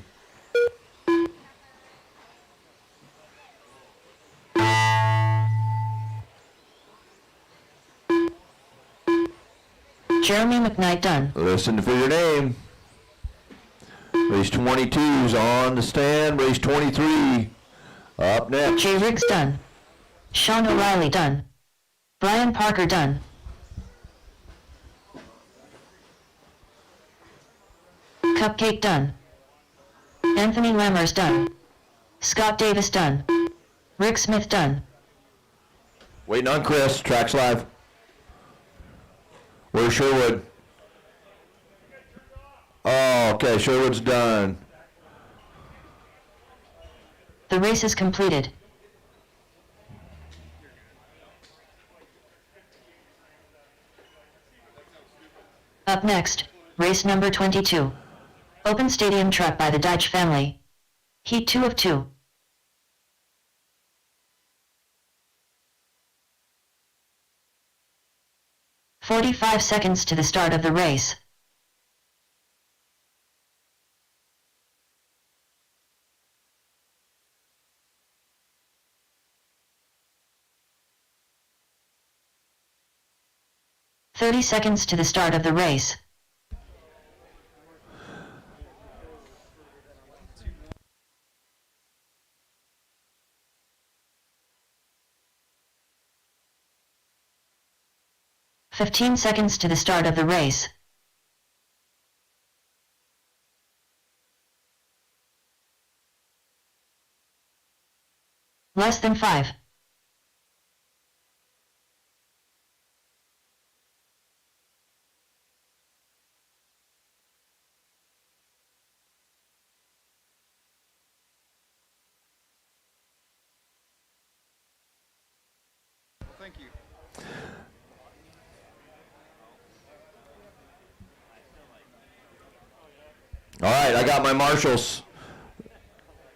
Jeremy McKnight done. Listen for your name. Race 22's on the stand. Race 23 up next. Jay Riggs done. Sean O'Reilly done. Brian Parker done. Cupcake done. Anthony Lammers done. Scott Davis done. Rick Smith done. Waiting on Chris. Track's live. Where's Sherwood? Oh, okay. Sherwood's done. The race is completed. Up next, race number 22. Open stadium truck by the Deitch family. Heat 2 of 2. "45 seconds to the start of the race. 30 seconds to the start of the race. "15 seconds to the start of the race. Less than 5. Thank you. All right, I got my marshals.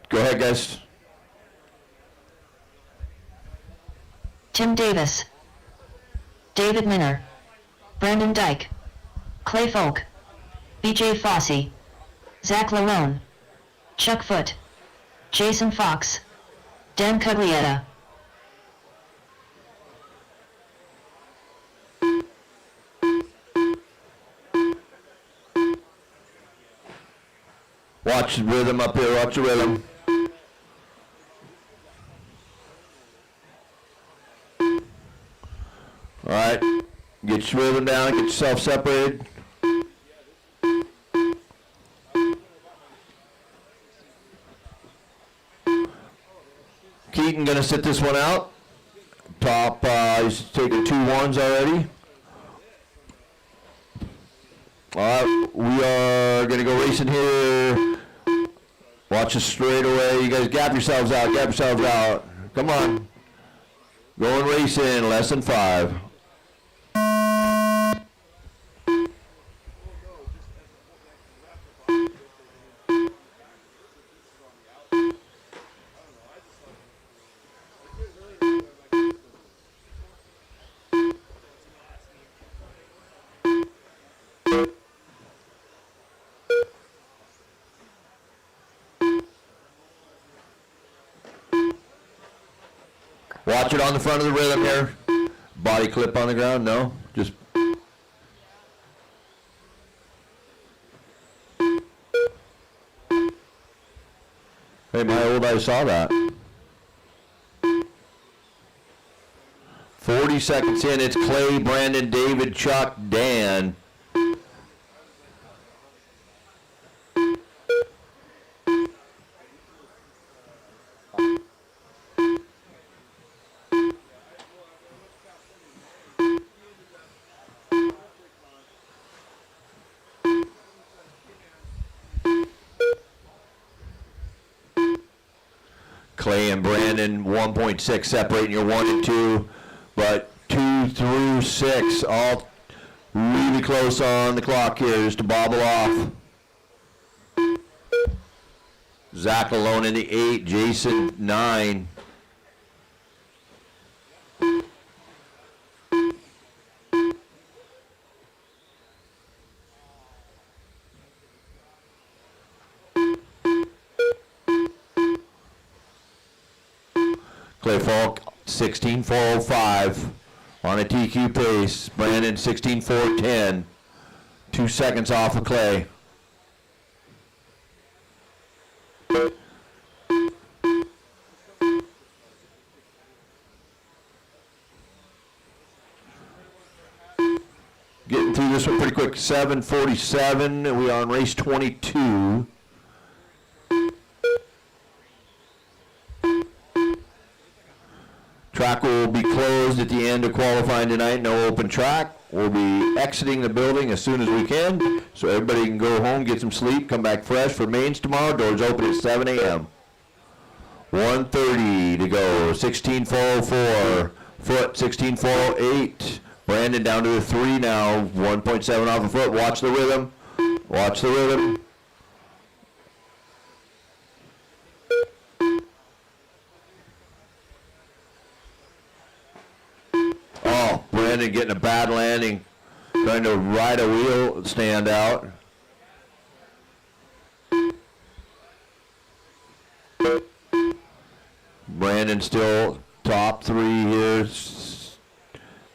Go ahead, guys. Tim Davis, David Minner, Brandon Dyke, Clay Folk, BJ Fossey, Zach Lalone, Chuck Foote, Jason Fox, Dan Cuglietta. Watch the rhythm up here, watch the rhythm. All right, get your rhythm down, get yourself separated. Keaton gonna sit this one out. Top, he's taking 2 1s already. All right, we are gonna go racing here. Watch us straight away. You guys gap yourselves out, gap yourselves out. Come on. Going racing, less than 5. Watch it on the front of the rhythm here. Body clip on the ground, no, just. Hey, my old eye saw that. 40 seconds in, it's Clay, Brandon, David, Chuck, Dan. Clay and Brandon, 1.6 separating your 1 and 2, but 2 through 6, all really close on the clock here, just to bobble off. Zach alone in the 8, Jason 9. Clay Falk, 16.405 on a TQ pace. Brandon, 16.410. 2 seconds off of Clay. Getting through this one pretty quick. 7:47. We are on race 22. Track will be closed at the end of qualifying tonight. No open track. We'll be exiting the building as soon as we can, so everybody can go home, get some sleep, come back fresh for mains tomorrow. Doors open at 7 a.m. 1:30 to go. 16.404. Foot 16.408. Brandon down to a 3 now. 1.7 off a foot. Watch the rhythm. Watch the rhythm. Oh, Brandon getting a bad landing. Trying to ride a wheel stand out. Brandon still top 3 here,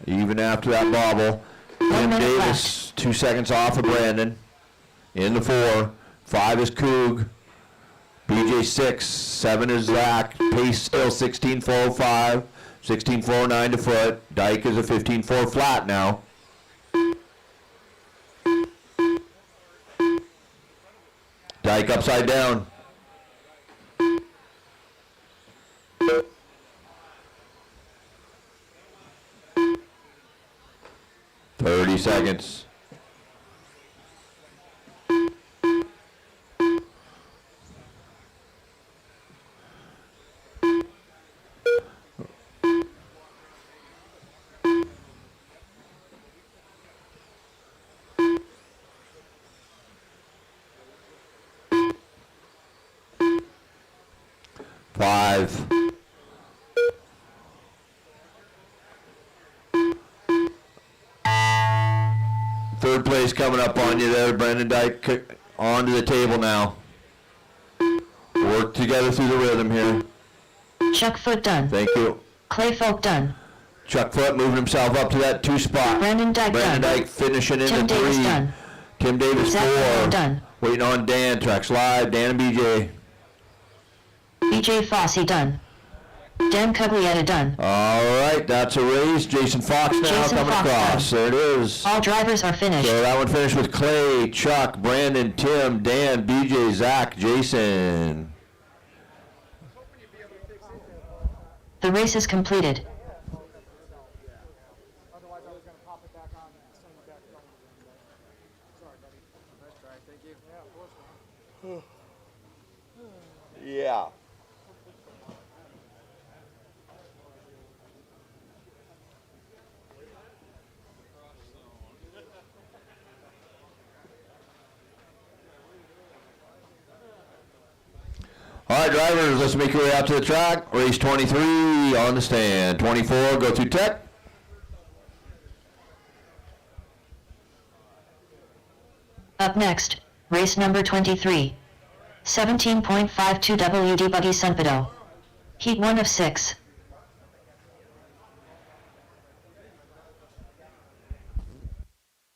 even after that bobble. Tim minute Davis, 2 seconds off of Brandon. In the 4. 5 is Coog. BJ 6. 7 is Zach. Pace still 16.405. 16.409 to foot. Dyke is a 15.4 flat now. Dyke upside down. Thirty seconds. Five. Third place coming up on you there, Brendan Dyke. Onto the table now. Work together through the rhythm here. Chuck Foot done. Thank you. Clay Folk done. Chuck Foot moving himself up to that 2 spot. Brandon Dyke Brandon done. Dyke finishing in Tim the 3. Davis done. Tim Davis Zach 4. Brown done. Waiting on Dan. Tracks live. Dan and BJ. BJ Fossey done. Dan Cuglietta done. All right, that's a race. Jason Fox now Jason coming Fox across. done. There it is. All drivers are finished. So that one finished with Clay, Chuck, Brandon, Tim, Dan, BJ, Zach, Jason. The race is completed. Otherwise, I was gonna pop it back on and send it back going again, but sorry, buddy. Nice try, thank you. Yeah, of course. Yeah. All right, drivers, let's make your way out to the track. Race 23 on the stand. 24, go through tech. Up next, race number 23. 17.52 WD Buggy Sunpedo. Heat 1 of 6.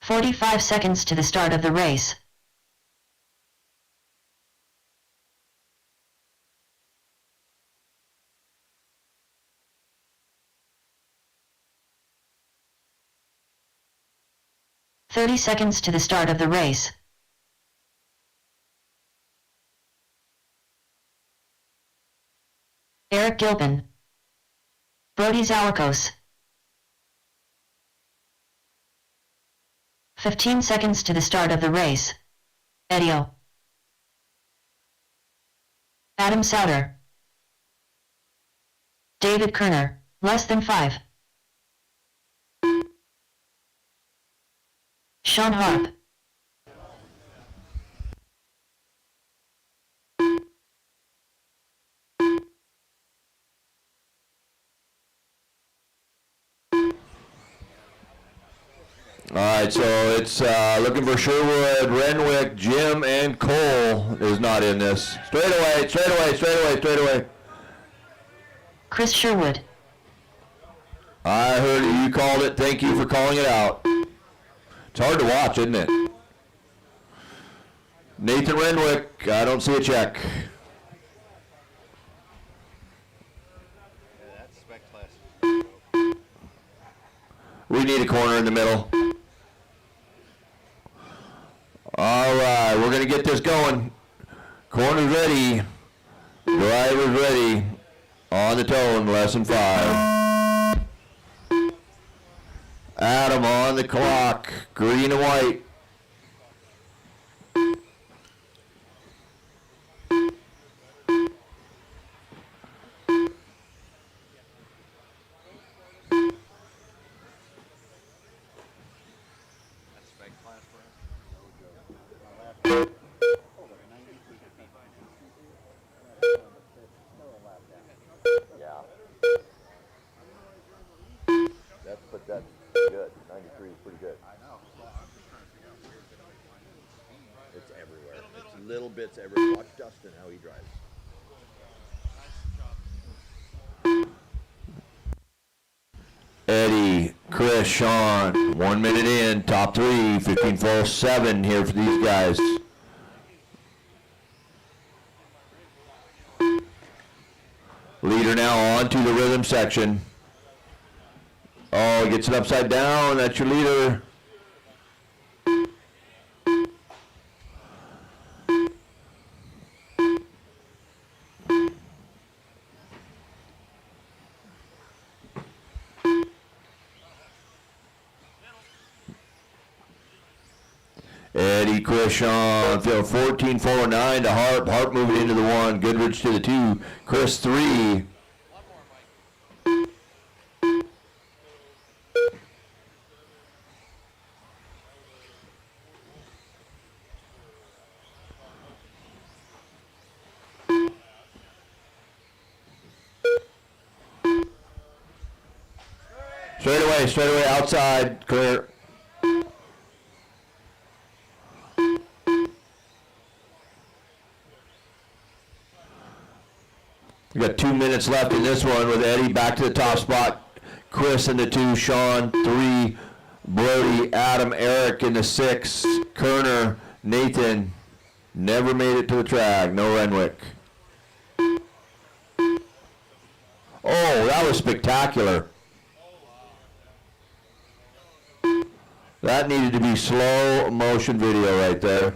"45 seconds to the start of the race. "30 seconds to the start of the race. Eric Gilpin. Brody Zalakos. 15 seconds to the start of the race. Edio. Adam Souter. David Kerner, less than 5. Sean Harp. All right, so it's looking for Sherwood, Renwick, Jim, and Cole is not in this. Straight away, straight away, straight away, straight away. Chris Sherwood. I heard it, you called it. Thank you for calling it out. It's hard to watch, isn't it? Nathan Renwick, I don't see a check. Yeah, that's spec class. We need a corner in the middle. All right, we're going to get this going. Corner's ready. Driver's ready. On the tone, lesson 5. Adam on the clock. Green and white. That's spec class for us. Yeah. That's good. 93 is pretty good. I know. Well, I'm just trying to figure out where's it at. It's everywhere. It's little bits everywhere. Watch Dustin how he drives. Eddie Chris, Sean, 1 minute in, top three, 15.47 here for these guys. Leader now on to the rhythm section. Oh, he gets it upside down. That's your leader. Eddie, Chris, Sean, 14.49 to Harp. Harp moving into the 1. Goodrich to the 2. Chris 3. Straight away, outside, clear. We got 2 minutes left in this one with Eddie back to the top spot. Chris in the 2, Sean 3, Brody, Adam, Eric in the 6, Kerner, Nathan. Never made it to the track. No Renwick. Oh, that was spectacular. That needed to be slow motion video right there.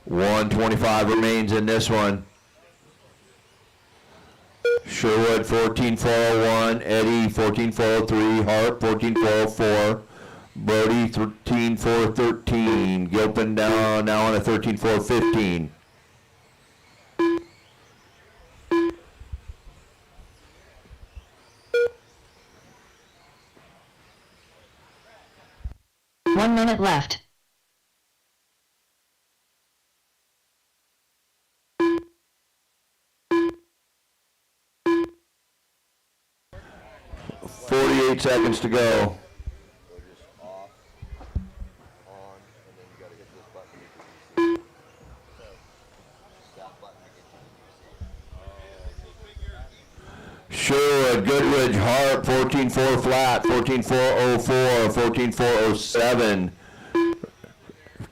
.125 remains in this one. Sherwood 14.401, Eddie 14.403, Harp 14.404, Brody 13.413, Gilpin down now on a 13.415. One minute left. Seconds to go. Go just off, on, and then you gotta hit this button to get to DC. That button to get to DC. Sherwood, Goodrich, Hart, 14.4 flat, 14.404, 14.407.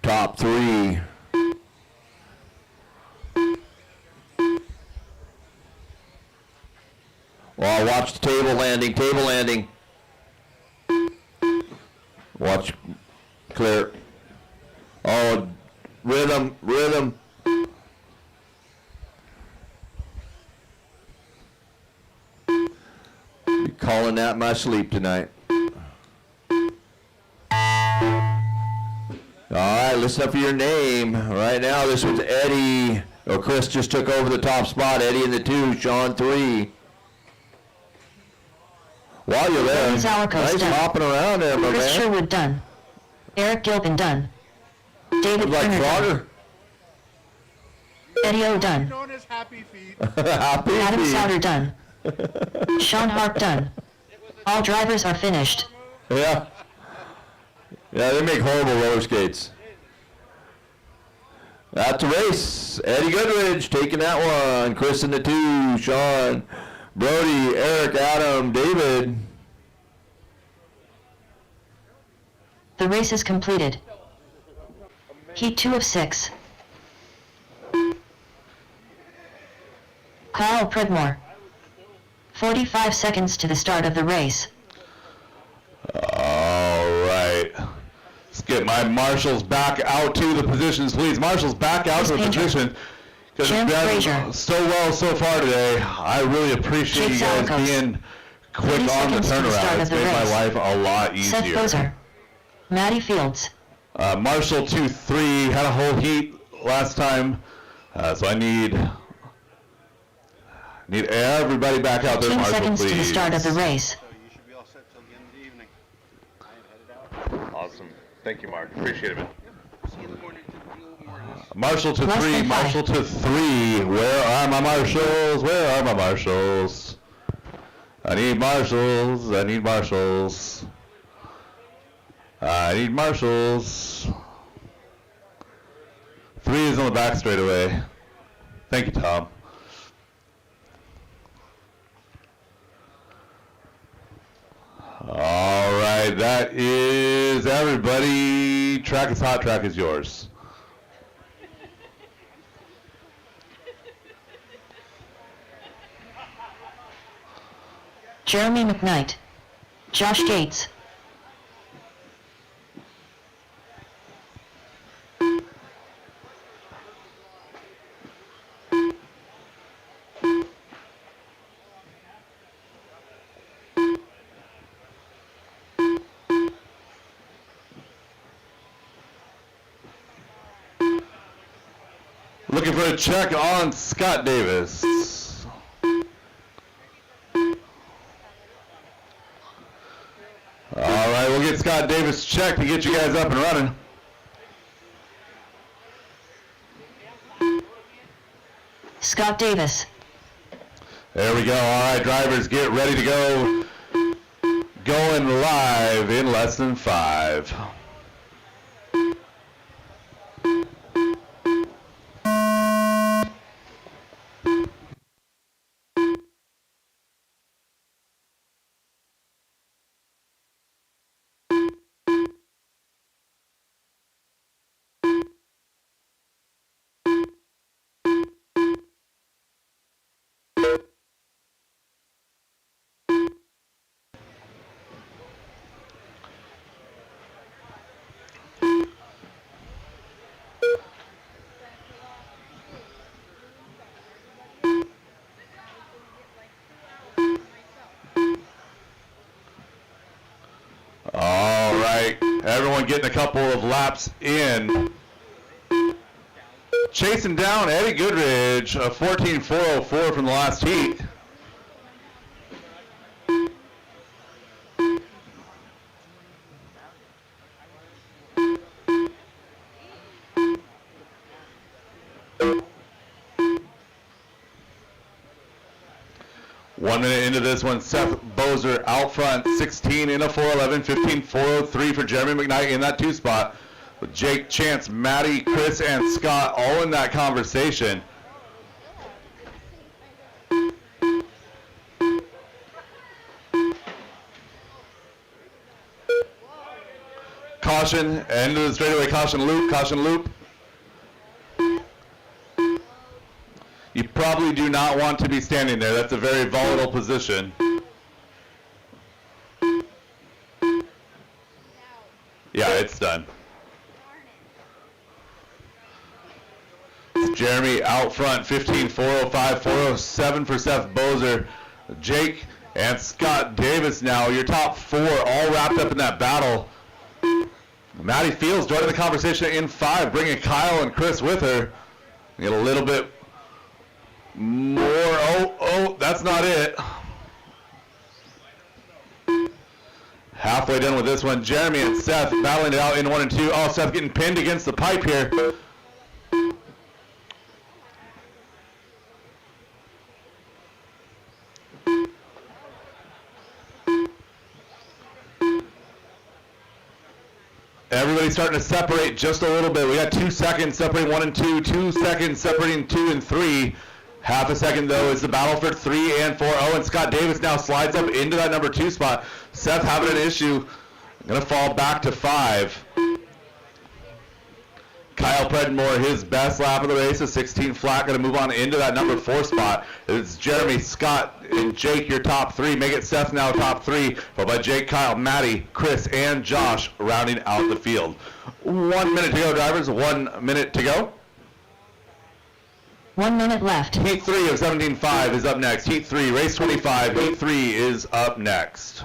Top three. Well, watch the table landing. Watch, clear. Oh, rhythm. Be calling that in my sleep tonight. All right, listen up for your name. Right now, this was Eddie. Oh, Chris just took over the top spot. Eddie in the 2, Sean 3. While you're there, nice done. hopping around there, my Chris man. Sherwood done. Eric Gilpin done. David Like Turner done. Frogger. Eddie O done. Known as Happy Feet. Happy Adam feet. Souter done. Sean Harp done. All drivers are finished. Yeah. Yeah, they make horrible roller skates. That's a race. Eddie Goodrich taking that one. Chris in the 2, Sean, Brody, Eric, Adam, David. The race is completed. Heat 2 of 6. Carl Pridmore. 45 seconds to the start of the race. All right. Let's get my marshals back out to the positions, please. Marshals back out to the Painter. position. Because Jim it's Frazier. been so well so far today. I really appreciate Jake you guys Salakos. being quick 30 on the seconds to the start turnaround. of It's the made my race. life a lot Seth easier. Bozer. Matty Fields. Marshall 2-3 had a whole heat last time. So I need everybody back out there, 15 Marshall, seconds please. to the start of the race. So you should be all set till the end of the evening. I am headed out. Awesome. Thank you, Mark. Appreciate it, man. See you in the morning to deal with Marcus. Marshall to Less 3, than 5. Marshall to 3. Where are my marshals? Where are my marshals? I need marshals. I need marshals. I need marshals. Apologies on the back straightaway. Thank you, Tom. All right, that is everybody. Track is hot, track is yours. Jeremy McKnight. Josh Gates. Looking for a check on Scott Davis. All right, we'll get Scott Davis checked to get you guys up and running. Scott Davis. There we go. All right, drivers, get ready to go. Going live in less than 5. All right, everyone getting a couple of laps in. Chasing down Eddie Goodridge, a 14.404 from the last heat. One minute into this one, Seth Bozer out front, 16 in a 411, 15.403 for Jeremy McKnight in that 2 spot. With Jake, Chance, Maddie, Chris, and Scott all in that conversation. Caution, end of the straightaway, caution loop, caution loop. You probably do not want to be standing there. That's a very volatile position. Yeah, it's done. Jeremy out front, 15.405, 407 for Seth Bozer. Jake and Scott Davis now, your top 4 all wrapped up in that battle. Maddie Fields joining the conversation in 5, bringing Kyle and Chris with her. Get a little bit more. Oh, that's not it. Halfway done with this one. Jeremy and Seth battling it out in 1 and 2. Oh, Seth getting pinned against the pipe here. Everybody's starting to separate just a little bit. We got 2 seconds separating 1 and 2, 2 seconds separating 2 and 3. Half a second, though, is the battle for 3 and 4. Oh, and Scott Davis now slides up into that number 2 spot. Seth having an issue. Going to fall back to 5. Kyle Predmore, his best lap of the race, a 16 flat, going to move on into that number 4 spot. It's Jeremy, Scott, and Jake, your top 3. Make it Seth now top 3, followed by Jake, Kyle, Maddie, Chris, and Josh rounding out the field. 1 minute to go, drivers. 1 minute to go. 1 minute left. Heat 3 of 17.5 is up next. Heat 3, race 25. Heat 3 is up next.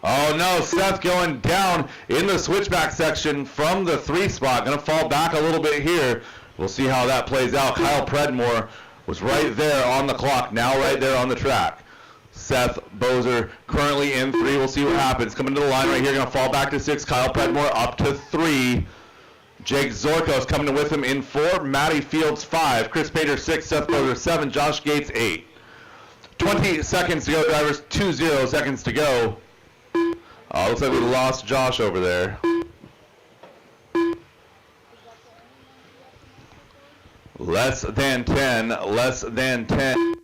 Oh no, Seth going down in the switchback section from the 3 spot. Going to fall back a little bit here. We'll see how that plays out. Kyle Predmore was right there on the clock, now right there on the track. Seth Bozer currently in 3. We'll see what happens. Coming to the line right here, going to fall back to 6. Kyle Predmore up to 3. Jake Zorkos coming with him in 4. Matty Fields 5. Chris Pater 6. Seth Bozer 7. Josh Gates 8. 20 seconds to go, drivers. 20 seconds to go. Looks like we lost Josh over there. Less than 10, less than 10.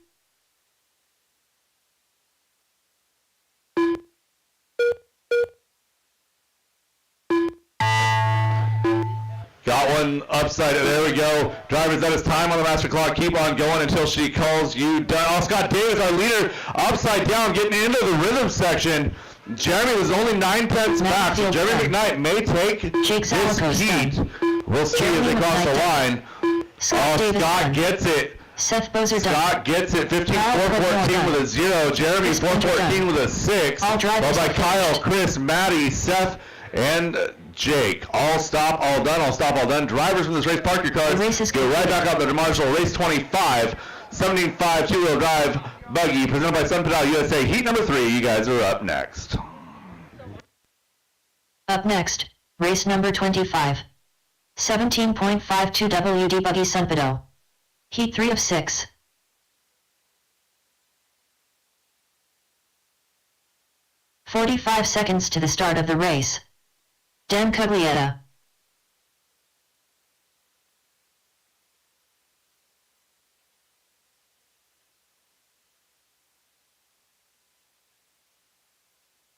Got one upside, there we go. Driver's at his time on the master clock. Keep on going until she calls you done. Oh, Scott Davis, our leader, upside down, getting into the rhythm section. Jeremy was only 9/10 back, so Jeremy McKnight may take this heat. We'll see as they cross the line. Scott gets it. Seth Bozer Scott gets it. 15-4-14 with a 0. Jeremy 4-14 with a 6. Followed by Kyle, Chris, Maddie, Seth, and Jake. All stop, all done, all stop, all done. Drivers from this race, park your cars. Go right back up to Marshall. Race 25, 17.5 two-wheel drive buggy, presented by Sun Pedal USA. Heat number 3, you guys are up next. Up next, race number 25. 17.52 WD buggy Sunpedo. Heat 3 of 6. "45 seconds to the start of the race. Dan Cuglietta.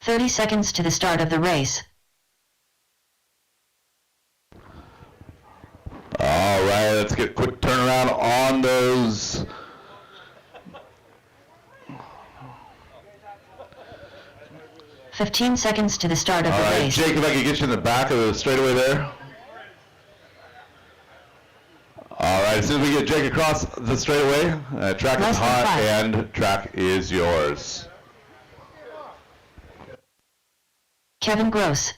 "30 seconds to the start of the race. All right, let's get a quick turnaround on those. "15 seconds to the start of All the right, race. Jake, if I could get you in the back of the straightaway there. All right, as soon as we get Jake across the straightaway, track is Less than hot 5. and track is yours. Kevin Gross.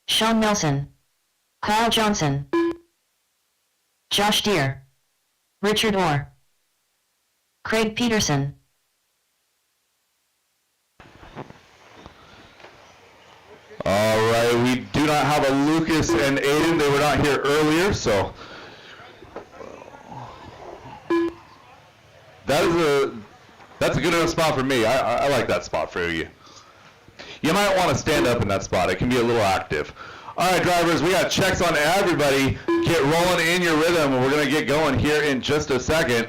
Sean Nelson. Kyle Johnson. Josh Deere. Richard Orr. Craig Peterson. All right, we do not have a Lucas and Aiden. They were not here earlier, so that's a good enough spot for me. I like that spot for you. You might want to stand up in that spot. It can be a little active. All right, drivers, we got checks on everybody. Get rolling in your rhythm, and we're going to get going here in just a second.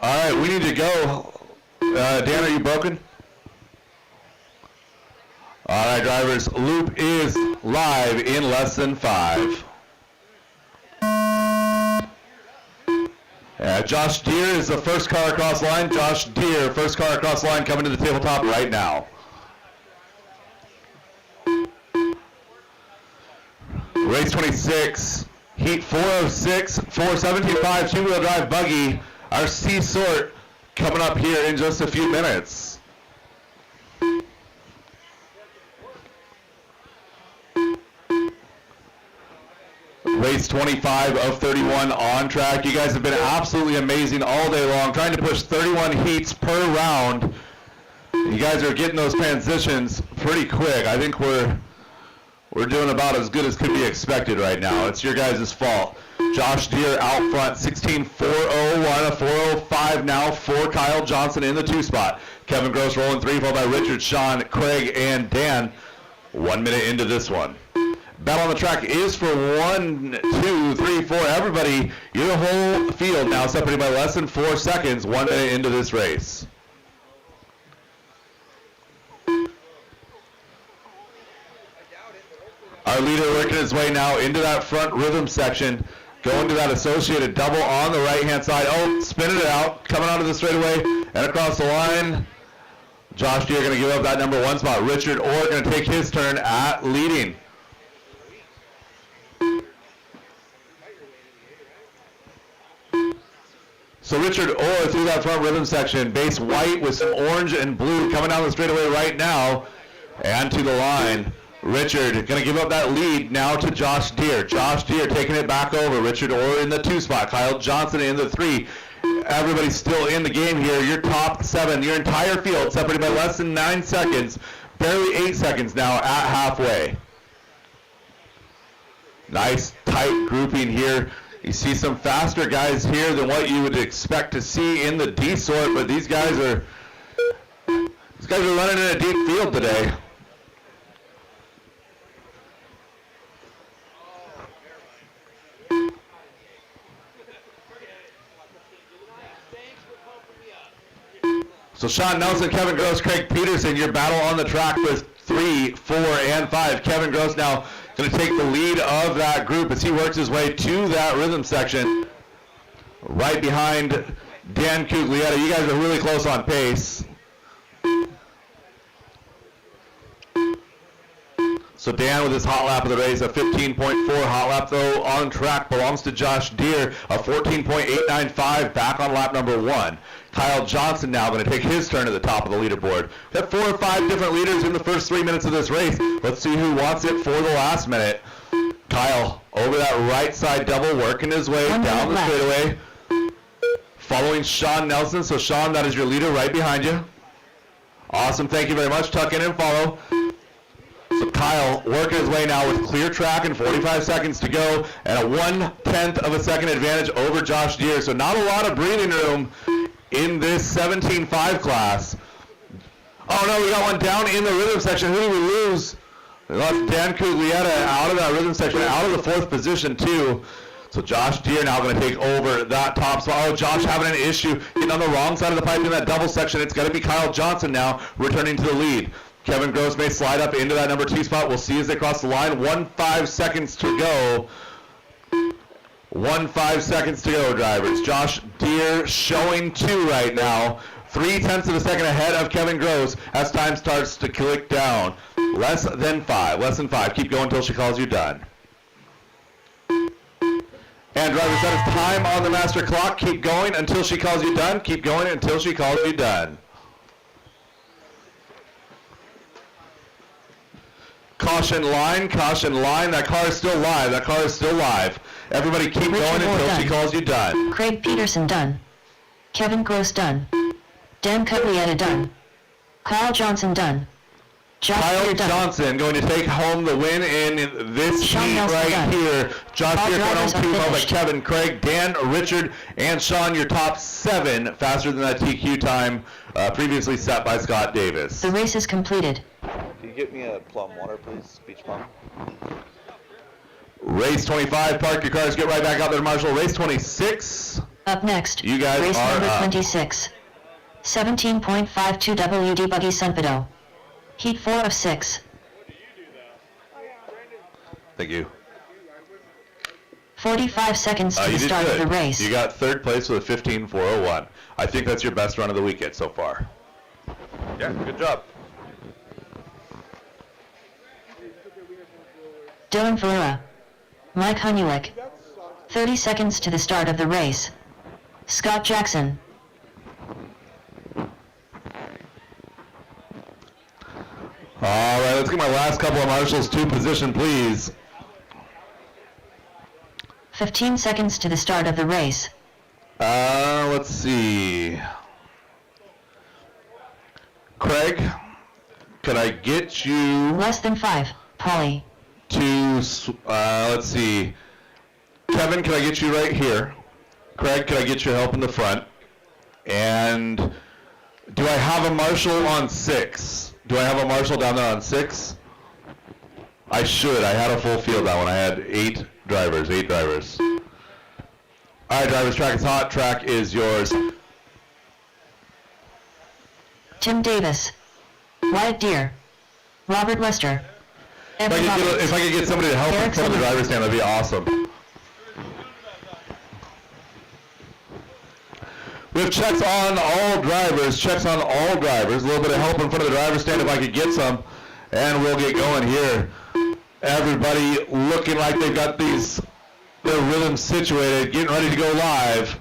All right, we need to go. Dan, are you broken? All right, drivers, loop is live in less than 5. Josh Deere is the first car across line. Josh Deere, first car across line, coming to the tabletop right now. Race 26, heat 406, 417.5 two-wheel drive buggy. Our C-sort coming up here in just a few minutes. Race 25 of 31 on track. You guys have been absolutely amazing all day long, trying to push 31 heats per round. You guys are getting those transitions pretty quick. I think we're doing about as good as could be expected right now. It's your guys' fault. Josh Deere out front, 16.401, a 405 now for Kyle Johnson in the 2 spot. Kevin Gross rolling 3, followed by Richard, Sean, Craig, and Dan. 1 minute into this one. Battle on the track is for 1, 2, 3, 4. Everybody, your whole field now separated by less than 4 seconds, 1 minute into this race. Our leader working his way now into that front rhythm section, going to that associated double on the right-hand side. Oh, spinning it out, coming onto the straightaway and across the line. Josh Deere going to give up that number 1 spot. Richard Orr going to take his turn at leading. So Richard Orr through that front rhythm section, base white with some orange and blue coming down the straightaway right now and to the line. Richard going to give up that lead now to Josh Deere. Josh Deere taking it back over. Richard Orr in the 2 spot. Kyle Johnson in the 3. Everybody's still in the game here. Your top 7, your entire field separated by less than 9 seconds. Barely 8 seconds now at halfway. Nice tight grouping here. You see some faster guys here than what you would expect to see in the D sort, but these guys are running in a deep field today. So Sean Nelson, Kevin Gross, Craig Peterson, your battle on the track with 3, 4, and 5. Kevin Gross now going to take the lead of that group as he works his way to that rhythm section. Right behind Dan Cuglietta. You guys are really close on pace. So Dan with his hot lap of the race, a 15.4 hot lap though on track belongs to Josh Deere, a 14.895 back on lap number 1. Kyle Johnson now going to take his turn at the top of the leaderboard. We have 4 or 5 different leaders in the first 3 minutes of this race. Let's see who wants it for the last minute. Kyle over that right side double, working his way down the straightaway. Following Sean Nelson. So Sean, that is your leader right behind you. Awesome, thank you very much. Tuck in and follow. So Kyle working his way now with clear track and 45 seconds to go and a 1/10 of a second advantage over Josh Deere. So not a lot of breathing room in this 17.5 class. Oh no, we got one down in the rhythm section. Who did we lose? We lost Dan Cuglietta out of that rhythm section, out of the 4th position too. So Josh Deere now going to take over that top spot. Oh, Josh having an issue getting on the wrong side of the pipe in that double section. It's going to be Kyle Johnson now returning to the lead. Kevin Gross may slide up into that number 2 spot. We'll see as they cross the line. 1.5 seconds to go. 1.5 seconds to go, drivers. Josh Deere showing 2 right now. 0.3 of a second ahead of Kevin Gross as time starts to click down. Less than 5. Less than 5. Keep going until she calls you done. And drivers, that is time on the master clock. Keep going until she calls you done. Keep going until she calls you done. Caution line, caution line. That car is still live. That car is still live. Everybody keep going until she calls you done. Craig Peterson done. Kevin Gross done. Dan Cuglietta done. Kyle Johnson done. Josh Kyle Deere done. Johnson going to take home the win in this Sean heat Nelson right done. here. Josh All Deere going drivers home are 2 by finished. Kevin, Craig, Dan, Richard, and Sean, your top 7 faster than that TQ time previously set by Scott Davis. The race is completed. Can you get me a plum water, please? Beach plum. Race 25, park your cars, get right back out there, Marshall. Race 26. Up next, You guys race are number up. 26. 17.52 WD Buggy Sunpedo. Heat 4 of 6. Thank you. 45 seconds to You the did start good. of the race. You got 3rd place with a 15.401. I think that's your best run of the weekend so far. Yeah, good job. Dylan Ferreira. Mike Hunulik. 30 seconds to the start of the race. Scott Jackson. All right, let's get my last couple of marshals to position, please. 15 seconds to the start of the race. Let's see. Craig, could I get you Less than 5. Polly. to, let's see. Kevin, could I get you right here? Craig, could I get your help in the front? And do I have a marshal on 6? Do I have a marshal down there on 6? I should. I had a full field that one. I had 8 drivers. All right, drivers, track is hot. Track is yours. Tim Davis. Wyatt Deere. Robert Wester. Evan Roberts. If I could get somebody to help in Eric front of the Zimmerman. driver's stand, that'd be awesome. We have checks on all drivers. A little bit of help in front of the driver's stand if I could get some. And we'll get going here. Everybody looking like they've got their rhythms situated, getting ready to go live.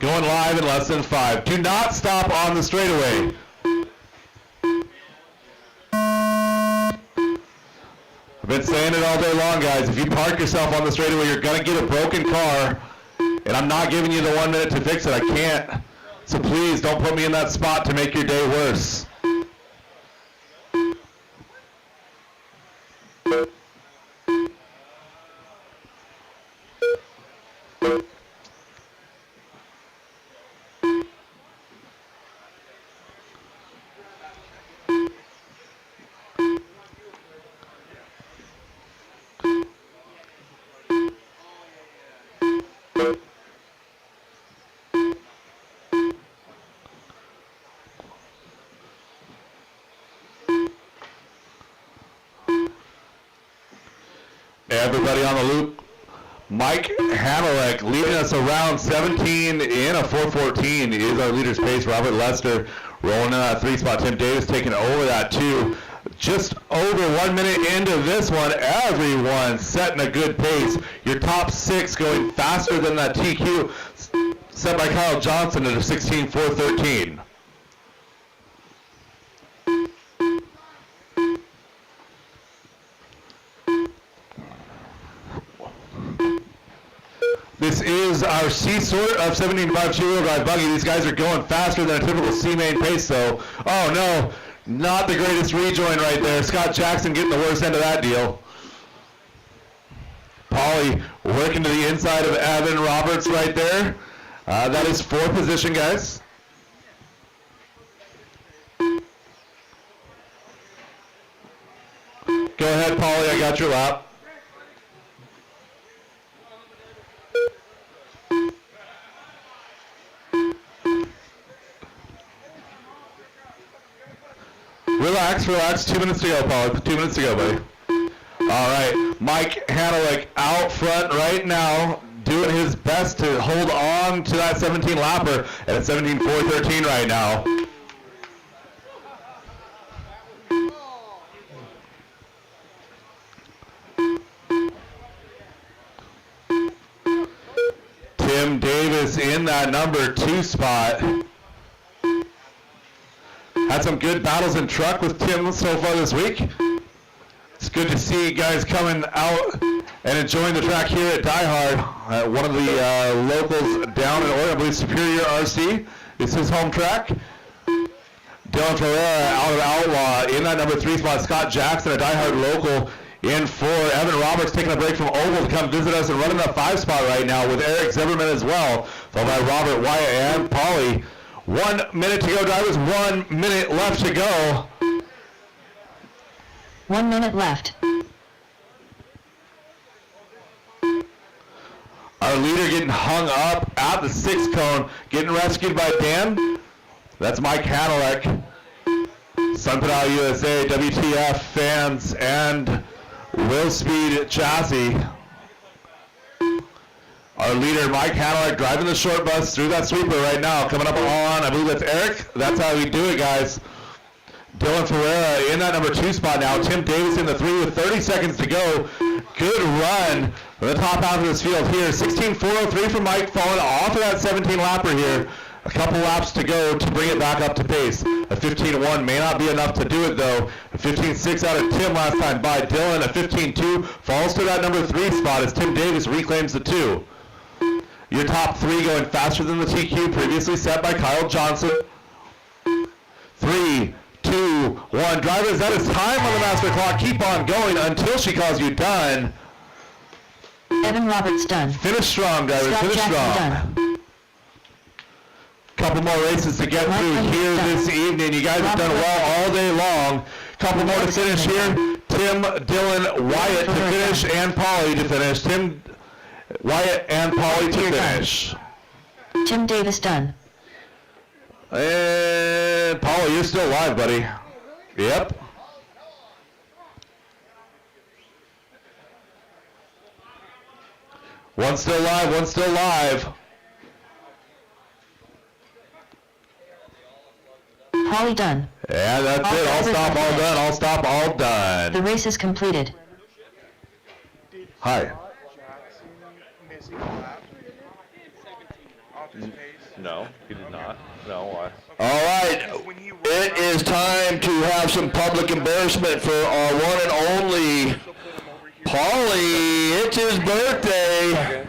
Going live in less than 5. Do not stop on the straightaway. I've been saying it all day long, guys. If you park yourself on the straightaway, you're going to get a broken car. And I'm not giving you the 1 minute to fix it. I can't. So please don't put me in that spot to make your day worse. everybody on the loop. Mike Hanalek leading us around 17 in a 4:14 is our leader's pace. Robert Lester rolling in that 3 spot. Tim Davis taking over that 2. Just over 1 minute into this one, everyone setting a good pace. Your top 6 going faster than that TQ set by Kyle Johnson at a 16:4:13. This is our C sort of 17.5 two-wheel drive buggy. These guys are going faster than a typical C-main pace, though. Oh no, not the greatest rejoin right there. Scott Jackson getting the worst end of that deal. Pauly working to the inside of Evan Roberts right there. That is 4th position, guys. Go ahead, Pauly, I got your lap. Relax. 2 minutes to go, Paul. 2 minutes to go, buddy. All right, Mike Hanalek out front right now, doing his best to hold on to that 17 lapper at a 17:4:13 right now. Tim Davis in that number 2 spot. Had some good battles in truck with Tim so far this week. It's good to see guys coming out and enjoying the track here at DieHard. One of the locals down in Oregon, I believe Superior RC is his home track. Dylan Ferreira out of Outlaw in that number 3 spot. Scott Jackson, a DieHard local, in 4. Evan Roberts taking a break from Oval to come visit us and running that 5 spot right now with Eric Zimmerman as well. Followed by Robert Wyatt and Pauly. 1 minute to go, drivers. 1 minute left to go. 1 minute left. Our leader getting hung up at the 6 cone, getting rescued by Dan. That's Mike Hanalek. Sun Pedal USA, WTF fans, and Will Speed Chassis. Our leader, Mike Hanalek, driving the short bus through that sweeper right now. Coming up on, I believe that's Eric. That's how we do it, guys. Dylan Ferreira in that number 2 spot now. Tim Davis in the 3 with 30 seconds to go. Good run from the top half of this field here. 16:4:03 for Mike, falling off of that 17 lapper here. A couple laps to go to bring it back up to pace. A 15:1 may not be enough to do it, though. A 15:6 out of Tim last time by Dylan. A 15:2 falls to that number 3 spot as Tim Davis reclaims the 2. Your top 3 going faster than the TQ previously set by Kyle Johnson. 3, 2, 1. Drivers, that is time on the master clock. Keep on going until she calls you done. Evan Roberts done. Finish strong, drivers. Scott Finish Jackson strong. done. Couple more races to get through here this evening. You guys have done well all day long. Couple more to finish here. Tim, Dylan, Wyatt to finish, and Pauly to finish. Tim, Wyatt, and Pauly to finish. Tim Davis done. And Pauly, you're still live, buddy. Yep. One still live, one still live. Pauly done. Yeah, that's All it. All drivers stop, are all finished. done. All stop, all done. The race is completed. Hi. Jackson missing a lap off his pace. No, he did not. No, why? All right, When he rolled it out, is time to have some public embarrassment for our one and only so put him over here. Pauly. It's his birthday.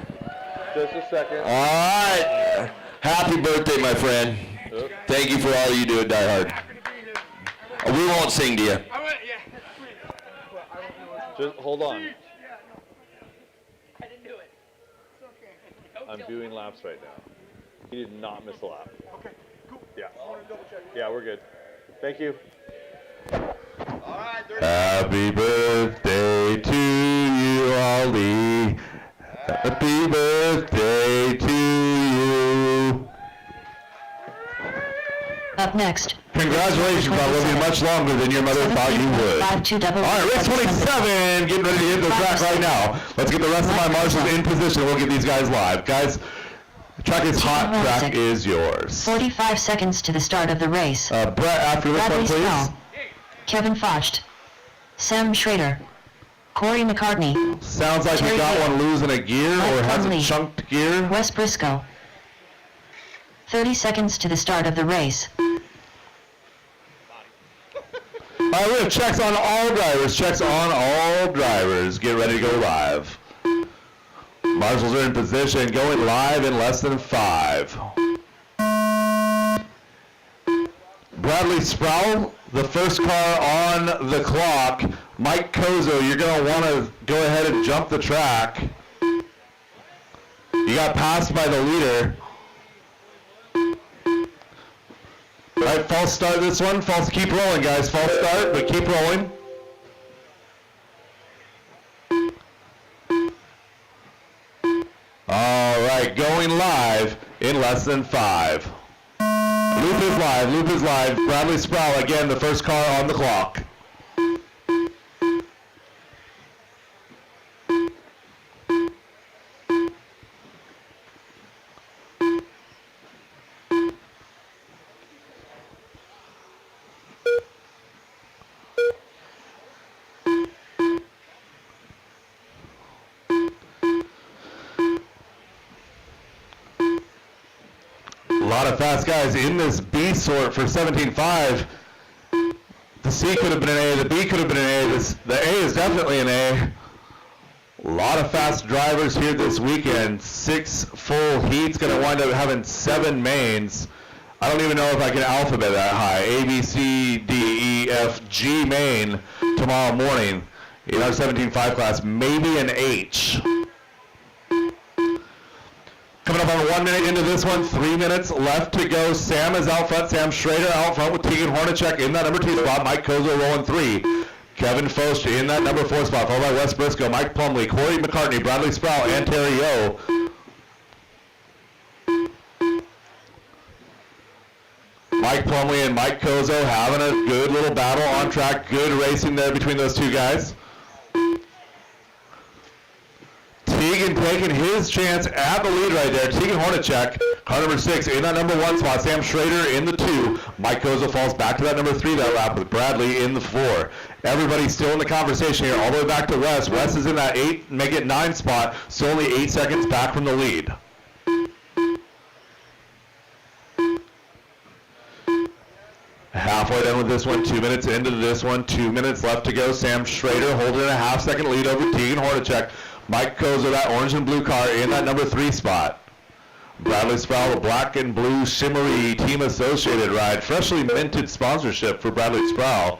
Just a second. All right, happy birthday, my friend. Thank you for all you do at DieHard. We won't sing to you. Just hold on. I'm doing laps right now. He did not miss a lap. Okay, cool. Yeah. I want to double check. Yeah, we're good. Thank you. All right, 30 Happy birthday to you, Ollie. Happy birthday to you. Up next. Congratulations on living much longer than your mother thought you would. 17.52 double. All right, race 27, getting ready to hit the track right now. Let's get the rest of my marshals in position. We'll get these guys live. Guys, the track is hot. Track is yours. 45 seconds to the start of the race. Brett, after this Bradley one, please. Sproul, Kevin Focht, Sam Schrader, Corey McCartney, Sounds like we got one losing a gear or has a chunked gear. Wes Briscoe. 30 seconds to the start of the race. All right, we have checks on all drivers. Checks on all drivers. Get ready to go live. Marshals are in position, going live in less than 5. Bradley Sproul, the first car on the clock. Mike Kozo, you're going to want to go ahead and jump the track. You got passed by the leader. All right, false start this one. False, keep rolling, guys. False start, but keep rolling. All right, going live in less than 5. Loop is live, loop is live. Bradley Sproul, again, the first car on the clock. A lot of fast guys in this B sort for 17.5. The C could have been an A, the B could have been an A, the A is definitely an A. A lot of fast drivers here this weekend. 6 full heats, going to wind up having 7 mains. I don't even know if I can alphabet that high. A, B, C, D, E, F, G main tomorrow morning in our 17.5 class. Maybe an H. Coming up on 1 minute into this one, 3 minutes left to go. Sam is out front. Sam Schrader out front with Tegan Hornacek in that number 2 spot. Mike Kozo rolling 3. Kevin Focht in that number 4 spot, followed by Wes Briscoe, Mike Plumley, Corey McCartney, Bradley Sproul, and Terry Yo. Mike Plumley and Mike Kozo having a good little battle on track. Good racing there between those two guys. Tegan taking his chance at the lead right there. Tegan Hornacek, car number 6 in that number 1 spot. Sam Schrader in the 2. Mike Kozo falls back to that number 3 that lap with Bradley in the 4. Everybody's still in the conversation here all the way back to Wes. Wes is in that 8, make it 9 spot, so only 8 seconds back from the lead. Halfway done with this one, 2 minutes into this one, 2 minutes left to go. Sam Schrader holding a half-second lead over Tegan Hornacek. Mike Kozo, that orange and blue car in that number 3 spot. Bradley Sproul, a black and blue shimmery Team Associated ride. Freshly minted sponsorship for Bradley Sproul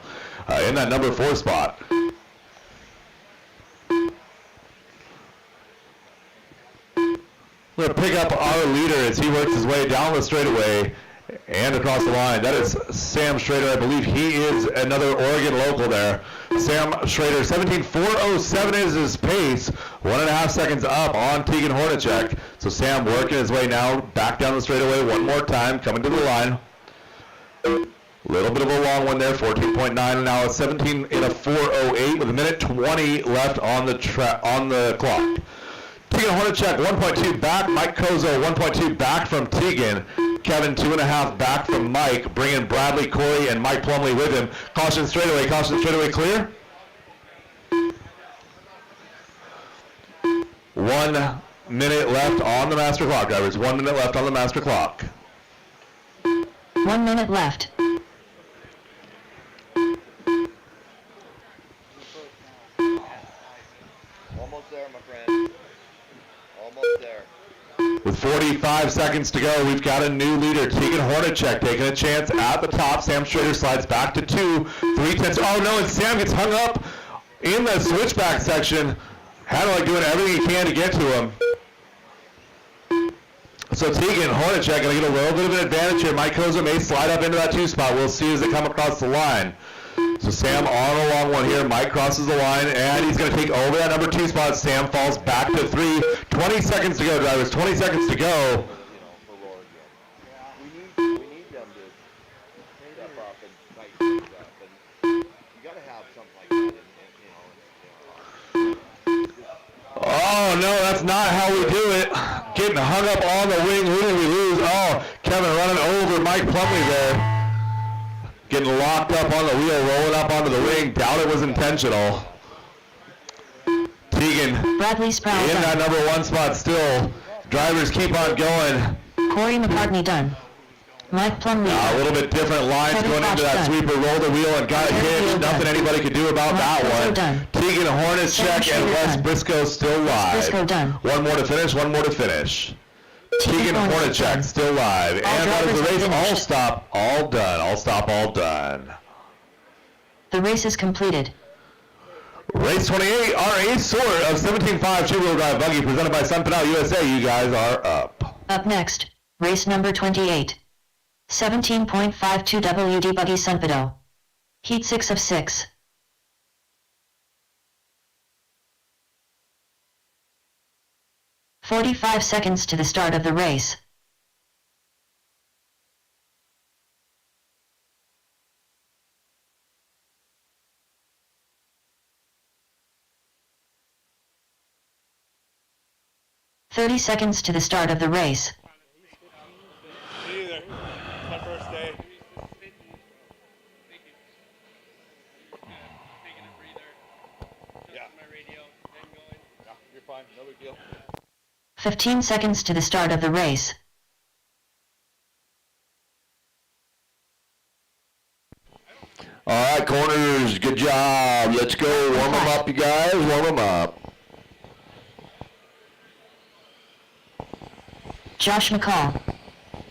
in that number 4 spot. We're going to pick up our leader as he works his way down the straightaway and across the line. That is Sam Schrader. I believe he is another Oregon local there. Sam Schrader, 17.407 is his pace. 1.5 seconds up on Tegan Hornacek. So Sam working his way now back down the straightaway one more time, coming to the line. Little bit of a long one there, 14.9, and now it's 17 in a 4.08 with a minute 20 left on the clock. Tegan Hornacek 1.2 back. Mike Kozo 1.2 back from Tegan. Kevin 2.5 back from Mike, bringing Bradley, Corey, and Mike Plumley with him. Caution straightaway clear. 1 minute left on the master clock, drivers. 1 minute left on the master clock. 1 minute left. Almost there, my friend. Almost there. With 45 seconds to go, we've got a new leader, Tegan Hornacek, taking a chance at the top. Sam Schrader slides back to 2, 3/10. Oh no, and Sam gets hung up in the switchback section. Hadley doing everything he can to get to him. So Tegan Hornacek going to get a little bit of an advantage here. Mike Kozo may slide up into that 2 spot. We'll see as they come across the line. So Sam on a long one here. Mike crosses the line, and he's going to take over that number 2 spot. Sam falls back to 3. 20 seconds to go, drivers. 20 seconds to go. We need them to and tighten things up, and you gotta have something like that, Oh, no, that's not how we do it. Getting hung up on the wing. Who did we lose? Oh, Kevin running over Mike Plumley there. Getting locked up on the wheel, rolling up onto the wing. Doubt it was intentional. Tegan Bradley Sproul in that done. number 1 spot still. Drivers keep on going. Corey McCartney done. Mike Plumlee A little bit different lines Kevin going into Fox that done. sweeper. Roll the wheel and got it Kevin hitched. Field Nothing done. anybody could do about Mark that Briscoe one. done. Tegan Hornets Sam check and Schrader Wes done. Briscoe still live. Briscoe done. One more to finish, one more to finish. Tegan Hornets Hornet check done. still live. All And that is the drivers race have all finished. stop, all done. All stop, all done. The race is completed. Race 28, our 8th sort of 17.5 two-wheel drive buggy presented by Sun Pinal USA. You guys are up. Up next, race number 28. 17.52 WD Buggy Sunpedo. Heat 6 of 6. "45 seconds to the start of the race. "30 seconds to the start of the race. Me either. It's my first day. Yeah. Yeah, you're fine, no big deal. 15 seconds to the start of the race. All right, corners, good job. Let's go. Warm them up, you guys. Warm them up. Josh McCall.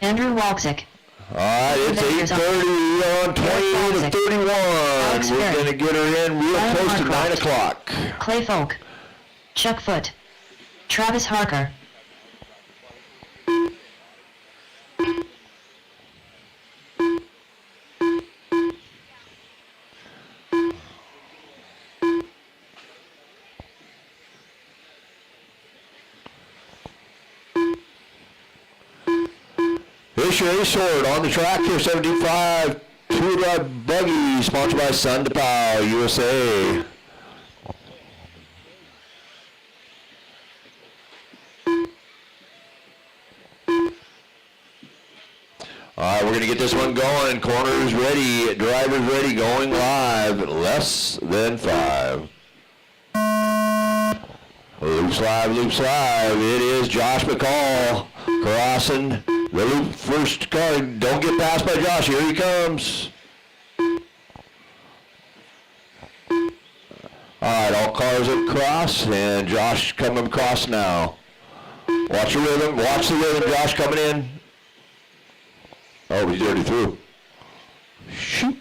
Andrew Walczyk. All right, it's 8:30 on 28 of 31. We're going to get her in real Ryan close to Harcroft. 9 o'clock. Clay Folk. Chuck Foot. Travis Harker. Here's your A-Sword on the track here, 75 two-drive buggy, sponsored by Sun Pow USA. All right, we're going to get this one going. Corners ready, drivers ready, going live, less than 5. Loops live, loops live. It is Josh McCall crossing the loop first car. Don't get passed by Josh. Here he comes. All right, all cars across, and Josh coming across now. Watch the rhythm. Watch the rhythm. Josh coming in. Oh, he's already through. Shoot.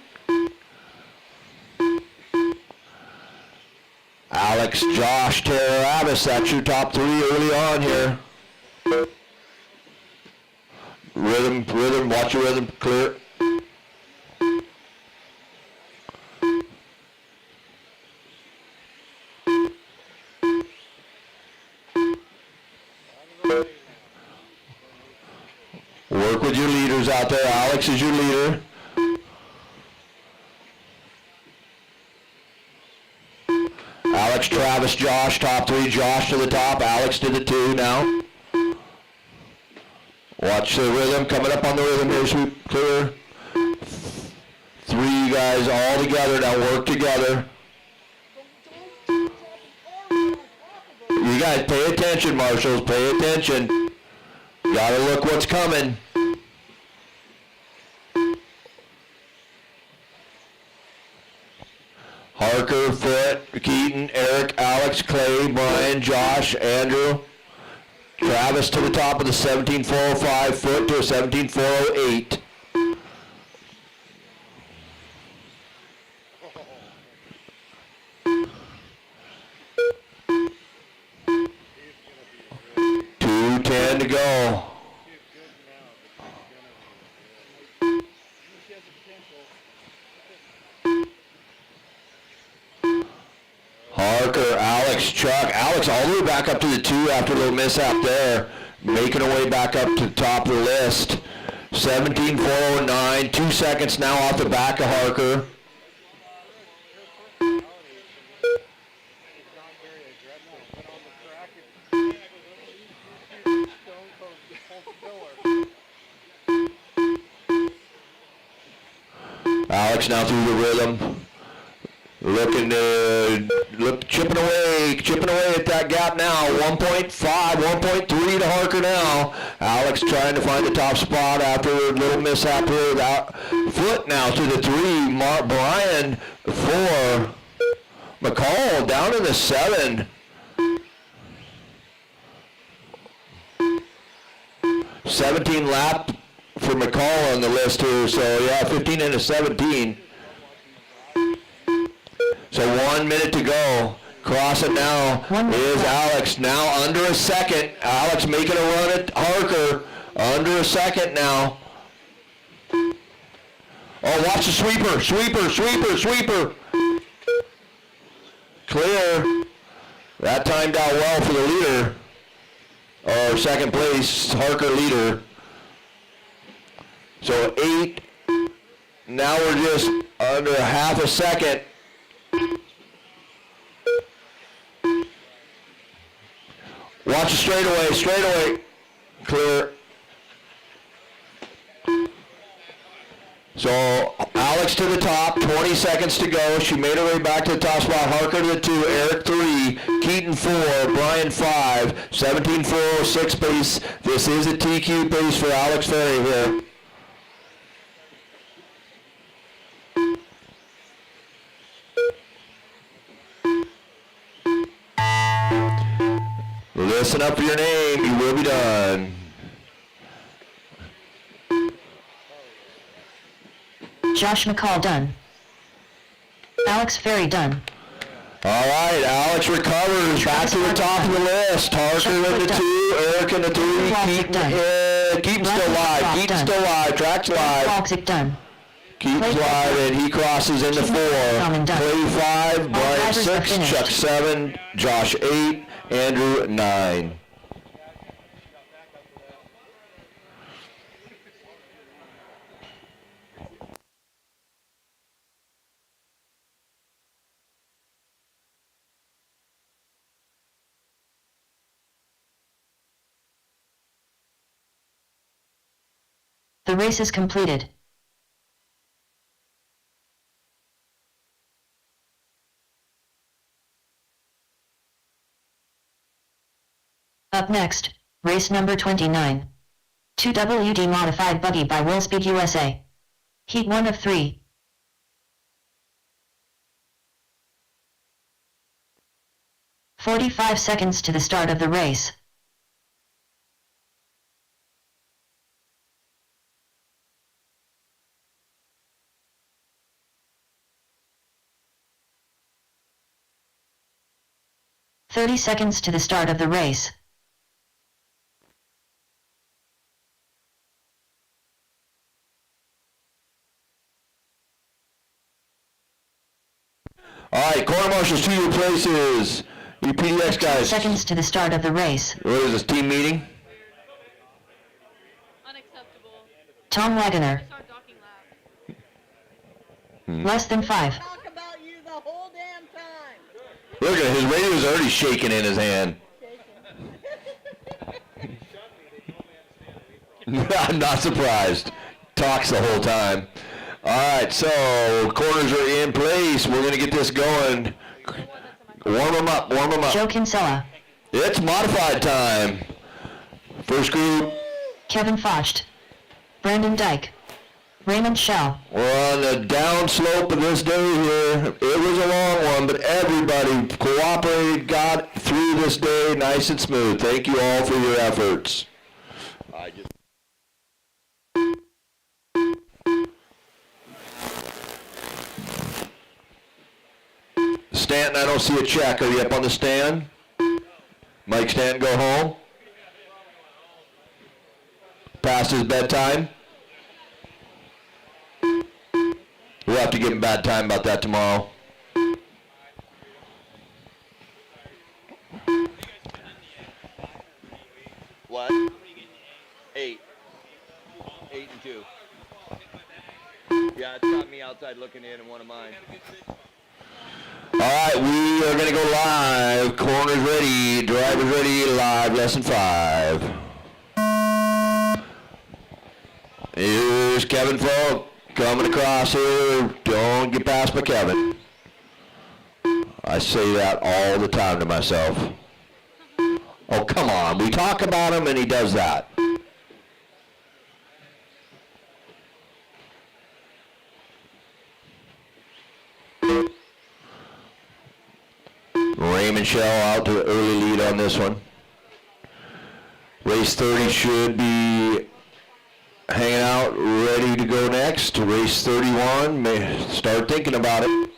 Alex, Josh, Tara, Abbas, that's your top 3 early on here. Rhythm, rhythm, watch your rhythm, clear. Work with your leaders out there. Alex is your leader. Alex, Travis, Josh, top 3. Josh to the top, Alex to the 2 now. Watch the rhythm, coming up on the rhythm here, sweep, clear. 3 guys all together, now work together. You guys pay attention, marshals, pay attention. Gotta look what's coming. Harker, Foot, Keaton, Eric, Alex, Clay, Brian, Josh, Andrew, Travis to the top of the 17405, Foot to a 17408. $2:10 to go. Harker, Alex, Chuck. Alex all the way back up to the 2 after a little mishap there. Making her way back up to the top of the list. 17:409, 2 seconds now off the back of Harker. It's not very aggressive, but on the track, it's stone cold Alex now through the rhythm. Looking to, chipping away at that gap now. 1.5, 1.3 to Harker now. Alex trying to find the top spot after a little mishap here. Foot now to the 3. Brian 4. McCall down in the 7. 17 lap for McCall on the list here. So yeah, 15 into 17. So 1 minute to go. Cross it now is Alex. Now under a second. Alex making a run at Harker. Under a second now. Oh, watch the sweeper. Sweeper. Clear. That timed out well for the leader. Or second place, Harker leader. So 8. Now we're just under a half a second. Watch the straightaway. Clear. So Alex to the top, 20 seconds to go. She made her way back to the top spot. Harker to the 2, Eric 3, Keaton 4, Brian 5, 17:406 pace. This is a TQ pace for Alex Ferry here. Listen up for your name, you will be done. Josh McCall done. Alex Ferry done. All right, Alex recovers, back to the top of the list. Harker in the 2, Eric in the 3, Keaton's still live, Track's live. Walksick done. Keaton's live, and he crosses into 4. Clay 5, Brian 6, Chuck 7, Josh 8, Andrew 9. The race is completed. Up next, race number 29. 2WD modified buggy by Willspeed USA. Heat 1 of 3. "45 seconds to the start of the race. "30 seconds to the start of the race. All right, corner marshals to your places. You PDX 15 guys. seconds to the start of the race. What is this, team meeting? Unacceptable. Tom Wagoner. Start docking lap. Less than 5. Talk about you the whole damn time. Look at it, his radio's already shaking in his hand. I'm not surprised. Talks the whole time. All right, so corners are in place. We're going to get this going. Warm them up. Joe Kinsella. It's modified time. First group. Kevin Focht. Brandon Dyke. Raymond Shell. We're on the down slope of this day here. It was a long one, but everybody cooperated, got through this day nice and smooth. Thank you all for your efforts. Stanton, I don't see a check. Are you up on the stand? Mike Stanton go home? Past his bedtime? We'll have to give him bad time about that tomorrow. What? 8. 8 and Yeah, it's got me outside looking in one of mine. All right, we are going to go live. Corners ready, drivers ready, live lesson 5. Here's Kevin Falk coming across here. Don't get past my Kevin. I say that all the time to myself. Oh, come on. We talk about him and he does that. Raymond Shell out to the early lead on this one. Race 30 should be hanging out, ready to go next. Race 31, may start thinking about it.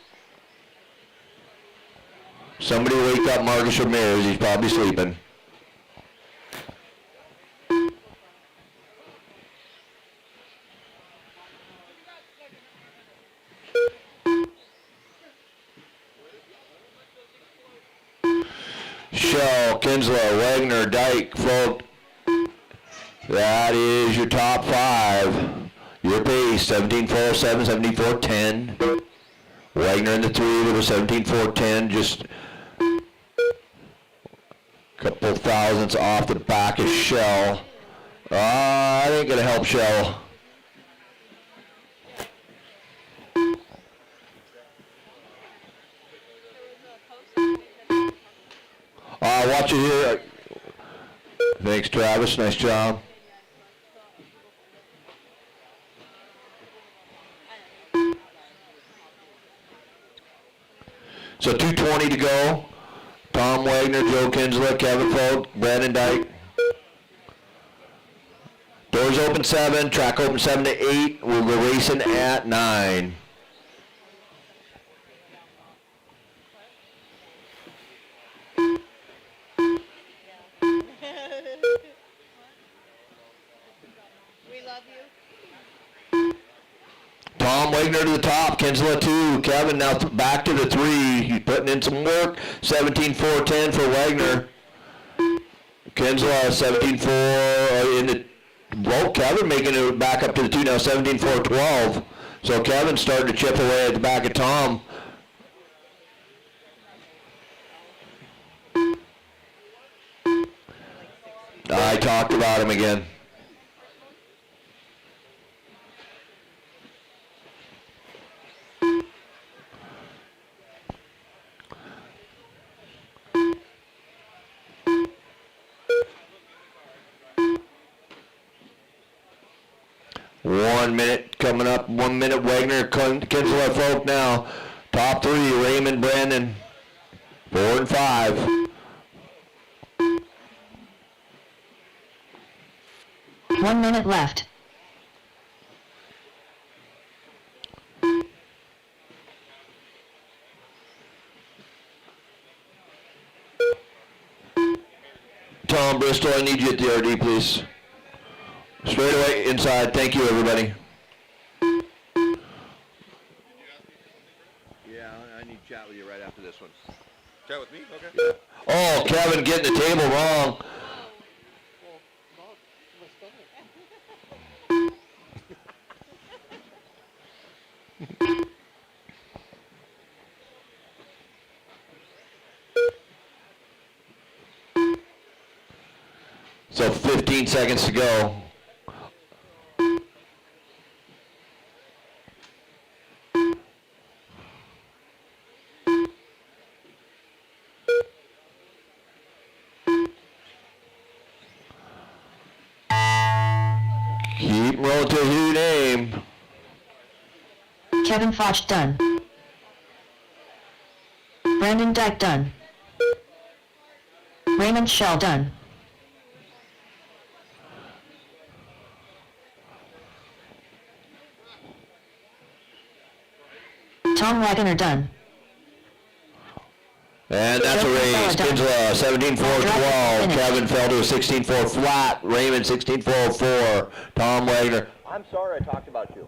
Somebody wake up Marcus Ramirez, he's probably sleeping. Shell, Kinslow, Wagner, Dyke, Folk. That is your top 5. Your pace, 17.407, 17.410. Wagner in the 3 with a 17.410, just a couple thousandths off the back of Shell. I ain't gonna help Shell. Watch it here. Thanks, Travis. Nice job. So 2:20 to go. Tom Wagner, Joe Kinsler, Kevin Folk, Brandon Dyke. Doors open 7, track open 7 to 8. We'll go racing at 9. We love you. Tom Wagner to the top, Kinsella 2, Kevin now back to the 3. He's putting in some work. 17.410 for Wagner. Kinsella 17.4 in the, well, Kevin making it back up to the 2 now, 17.412. So Kevin starting to chip away at the back of Tom. I talked about him again. One minute coming up. 1 minute. Wagner, Kinsler, Folk now. Top 3, Raymond, Brandon. 4 and 5. One minute left. Tom Bristol, I need you at the RD, please. Straight away inside. Thank you, everybody. Yeah, I need to chat with you right after this one. Chat with me? Okay. Oh, Kevin getting the table wrong. So 15 seconds to go. Keep rolling to your name. Kevin Foch done. Brandon Dyke done. Raymond Shell done. Tom Wagner done. And that's a race. Kinsella 17.412. Kevin fell to a 16.4 flat. Raymond 16.404. Tom Wagner. I'm sorry I talked about you.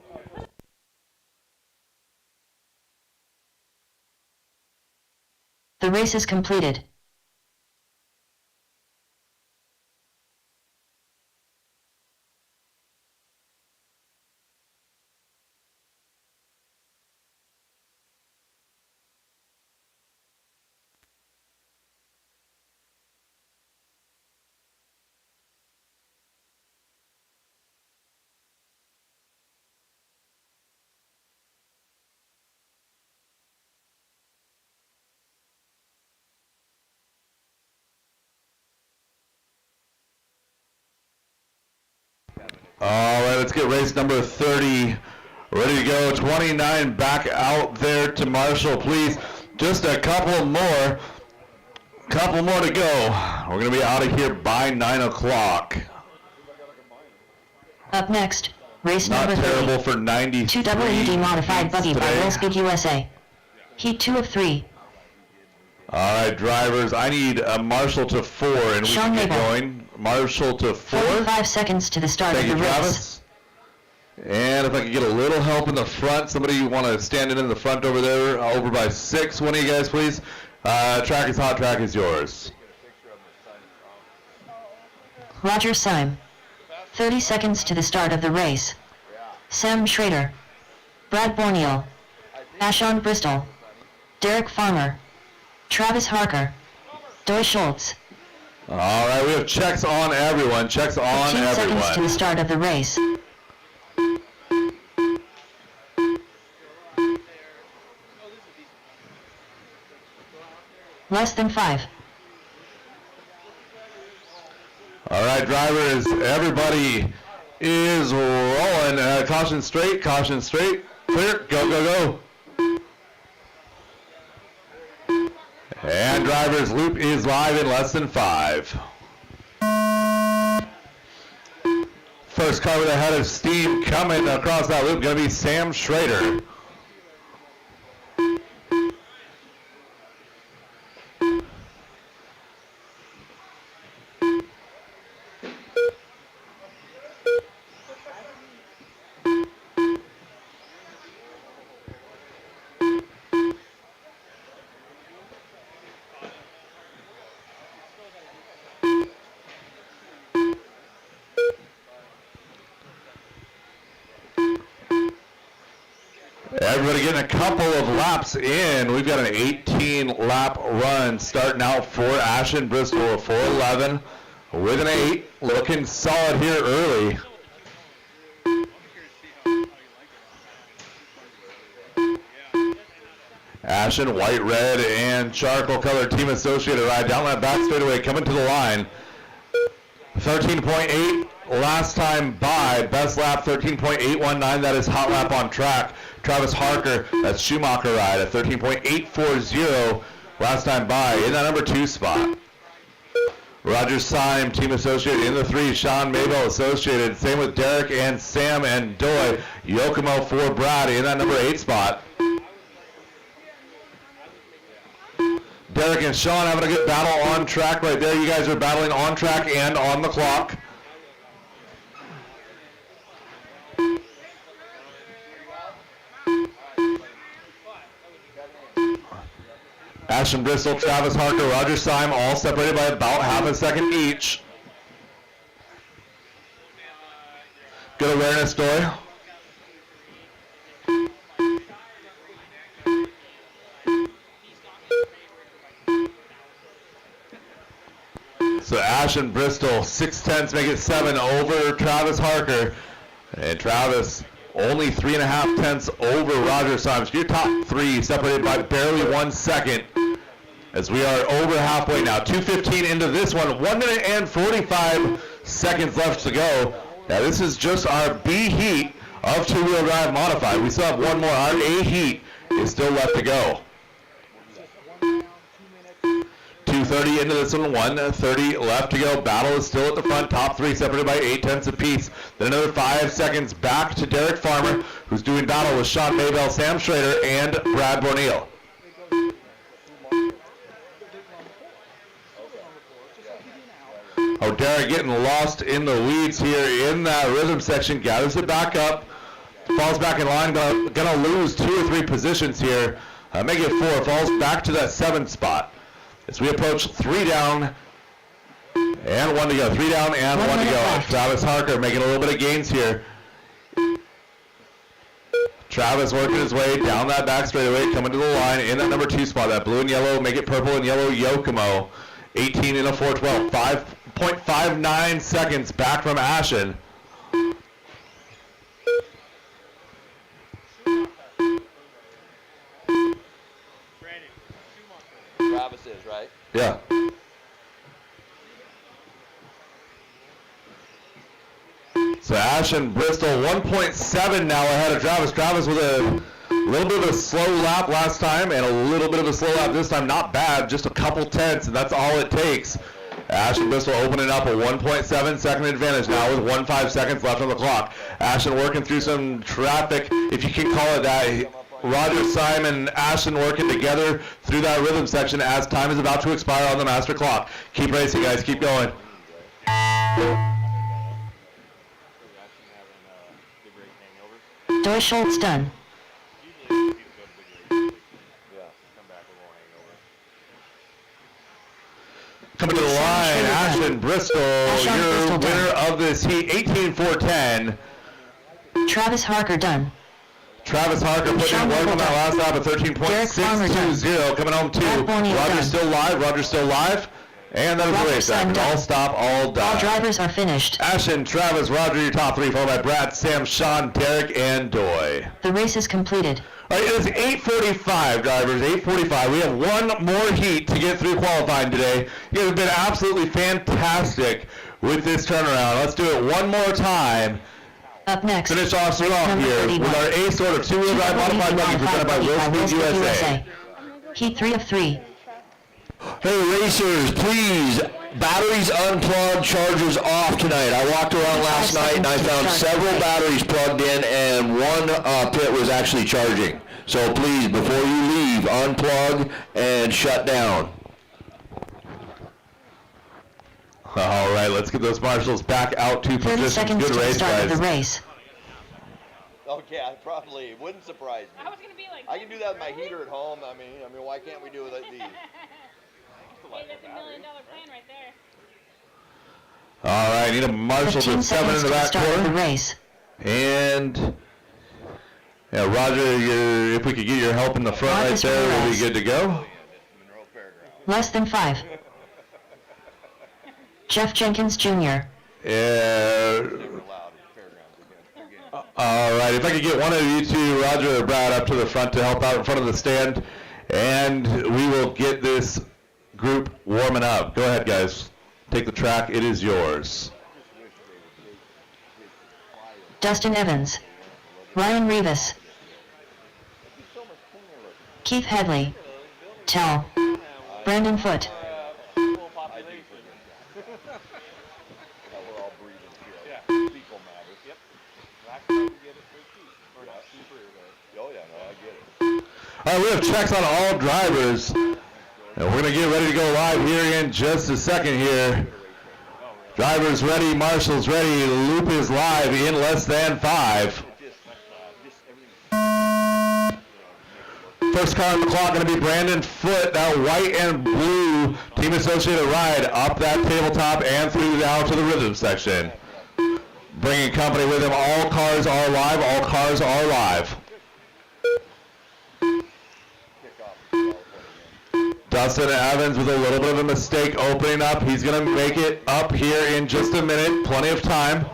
The race is completed. All right, let's get race number 30 ready to go. 29 back out there to Marshall, please. Just a couple more to go. We're going to be out of here by 9 o'clock. Up next, race Not number 30. terrible for 93. 2WD modified buggy by today. Willspeed USA. Heat 2 of 3. All right, drivers, I need a Marshall to 4, and we Sean can get Mabel. going. Marshall to 4. 45 seconds to the start Thank of you, the race. Travis. And if I could get a little help in the front, somebody want to stand in the front over there, over by 6, one of you guys, please. Track is hot, track is yours. Roger Syme. 30 seconds to the start of the race. Sam Schrader. Brad Borneal. Ashon Bristol. Derek Farmer. Travis Harker. Doy Schultz. All right, we have checks on everyone. Checks on 15 seconds to the everyone. start of the race. Less than 5. All right, drivers, everybody is rolling. Caution straight, clear, go, go, go. And drivers, loop is live in less than 5. First car with a head of steam coming across that loop, going to be Sam Schrader. Everybody getting a couple of laps in. We've got an 18-lap run starting out for Ashton Bristol, a 4:11 with an 8. Looking solid here early. Ashton, white, red, and charcoal colored team associated ride down that back straightaway, coming to the line. 13.8 last time by. Best lap 13.819. That is hot lap on track. Travis Harker, that's Schumacher ride at 13.840 last time by in that number 2 spot. Roger Syme, team associated in the 3. Sean Mabel associated. Same with Derek and Sam and Doy. Yokomo for Brad in that number 8 spot. Derek and Sean having a good battle on track right there. You guys are battling on track and on the clock. Ashton Bristol, Travis Harker, Roger Syme, all separated by about half a second each. Good awareness, Doy. So Ashton Bristol, 6/10 make it 7 over Travis Harker. And Travis only 3.5 tenths over Roger Syme. So your top 3 separated by barely 1 second. As we are over halfway now. 2:15 into this one. 1 minute and 45 seconds left to go. Now this is just our B heat of two-wheel drive modified. We still have one more. Our A heat is still left to go. 2:30 into this one, 1:30 left to go. Battle is still at the front. Top 3 separated by 8 tenths apiece. Then another 5 seconds back to Derek Farmer, who's doing battle with Sean Mabel, Sam Schrader, and Brad Borneal. Oh, Derek getting lost in the weeds here in that rhythm section. Gathers it back up. Falls back in line. Gonna lose 2 or 3 positions here. Make it 4. Falls back to that 7th spot. As we approach 3 down and 1 to go. 3 down and 1 to go. Travis Harker making a little bit of gains here. Travis working his way down that back straightaway, coming to the line in that number 2 spot. That blue and yellow, make it purple and yellow Yokomo. 18 in a 4:12. 5.59 seconds back from Ashton. Travis is, right? Yeah. So So Ashton Bristol 1.7 now ahead of Travis. Travis with a little bit of a slow lap last time and a little bit of a slow lap this time. Not bad, just a couple tenths, and that's all it takes. Ashton Bristol opening up a 1.7 second advantage now with 1.5 seconds left on the clock. Ashton working through some traffic, if you can call it that. Roger, Simon, Ashton working together through that rhythm section as time is about to expire on the master clock. Keep racing, guys. Keep going. Doy Schultz done. Coming to the line, Ashton Bristol, your winner of this heat, 18.410. Travis Harker done. Travis Harker putting in work on that last lap of 13.620, coming home two. Roger's still live, Roger's still live. And that is the race. All stop, all done. All drivers are finished. Ashton, Travis, Roger, your top three, followed by Brad, Sam, Sean, Derek, and Doy. The race is completed. All right, it is 8:45, drivers, 8:45. We have one more heat to get through qualifying today. You guys have been absolutely fantastic with this turnaround. Let's do it one more time. Up next, Finish off here with our ace order two-wheel drive modified buggy presented by Will Speed USA. Heat 3 of 3. Hey racers, please, batteries unplugged, chargers off tonight. I walked around last night and I found several batteries plugged in and one pit was actually charging. So please, before you leave, unplug and shut down. All right, let's get those marshals back out to 30 position. seconds Good to the race, start of the guys. race. Okay, I probably it wouldn't surprise me. I was gonna be like, I can do that with my heater at home. I mean, why can't we do it like these? hey, that's $1 million plan right there. All right, need a marshal 15 to 7 in seconds the to the back start of the corner. race. And yeah, Roger, if we could get your help in the front right Marcus there, we'll be Perez. good to go. Monroe Fairgrounds. Less than 5. Jeff Jenkins Jr. Yeah. Never allowed at fairgrounds again. All right, if I could get one of you two, Roger or Brad, up to the front to help out in front of the stand, and we will get this group warming up. Go ahead, guys. Take the track. It is yours. Dustin Evans. Ryan Rivas. Keith Headley. Tell. Brandon Foote. We're all breathing here. Fecal matter. Oh yeah, no, I get it. All right, we have checks on all drivers, and we're going to get ready to go live here in just a second here. Drivers ready, marshals ready, loop is live in less than 5. First car on the clock going to be Brandon Foote, that white and blue Team Associated ride up that tabletop and through down to the rhythm section. Bringing company with him, all cars are live, all cars are live. Dustin Evans with a little bit of a mistake opening up. He's going to make it up here in just a minute. Plenty of time.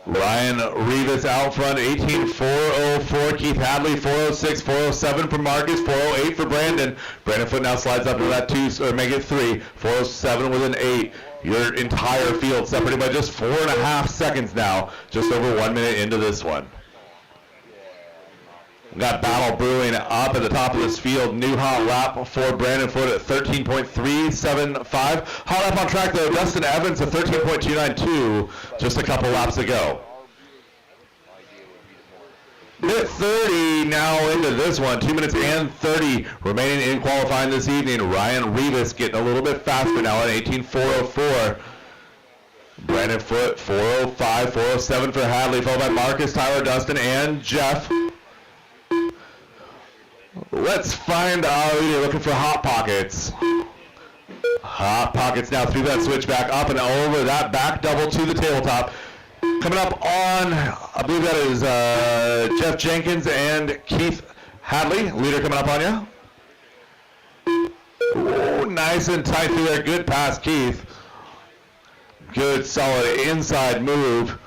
Ryan Rivas out front, 18.404. Keith Hadley, 406, 407 for Marcus, 408 for Brandon. Brandon Foote now slides up to that 2, or make it 3. 407 with an 8. Your entire field separated by just 4.5 seconds now, just over 1 minute into this one. We got battle brewing up at the top of this field. New hot lap for Brandon Foote at 13.375. Hot lap on track though, Dustin Evans at 13.292 just a couple laps ago. Minute 30 now into this one. 2 minutes and 30 remaining in qualifying this evening. Ryan Rivas getting a little bit faster now at 18.404. Brandon Foote 405, 407 for Hadley, followed by Marcus, Tyler, Dustin, and Jeff. Let's find out. You're looking for Hot Pockets. Hot Pockets now through that switchback, up and over that back double to the tabletop. Coming up on, I believe that is Jeff Jenkins and Keith Hadley, leader coming up on you. Ooh, nice and tight through there. Good pass, Keith. Good, solid inside move.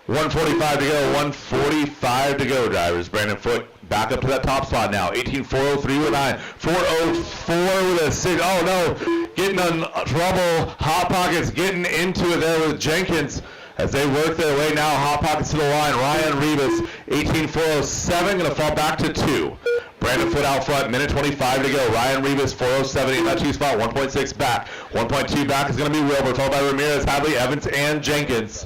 1:45 to go, 1:45 to go, drivers. Brandon Foote back up to that top spot now. 18:403 with 9. 4:04 with a 6. Oh no, getting in trouble. Hot Pockets getting into it there with Jenkins as they work their way now. Hot Pockets to the line. Ryan Rivas, 18:407, going to fall back to 2. Brandon Foote out front, minute 25 to go. Ryan Rivas, 4:07 in that 2 spot, 1.6 back. 1.2 back is going to be Wilbur, followed by Ramirez, Hadley, Evans, and Jenkins.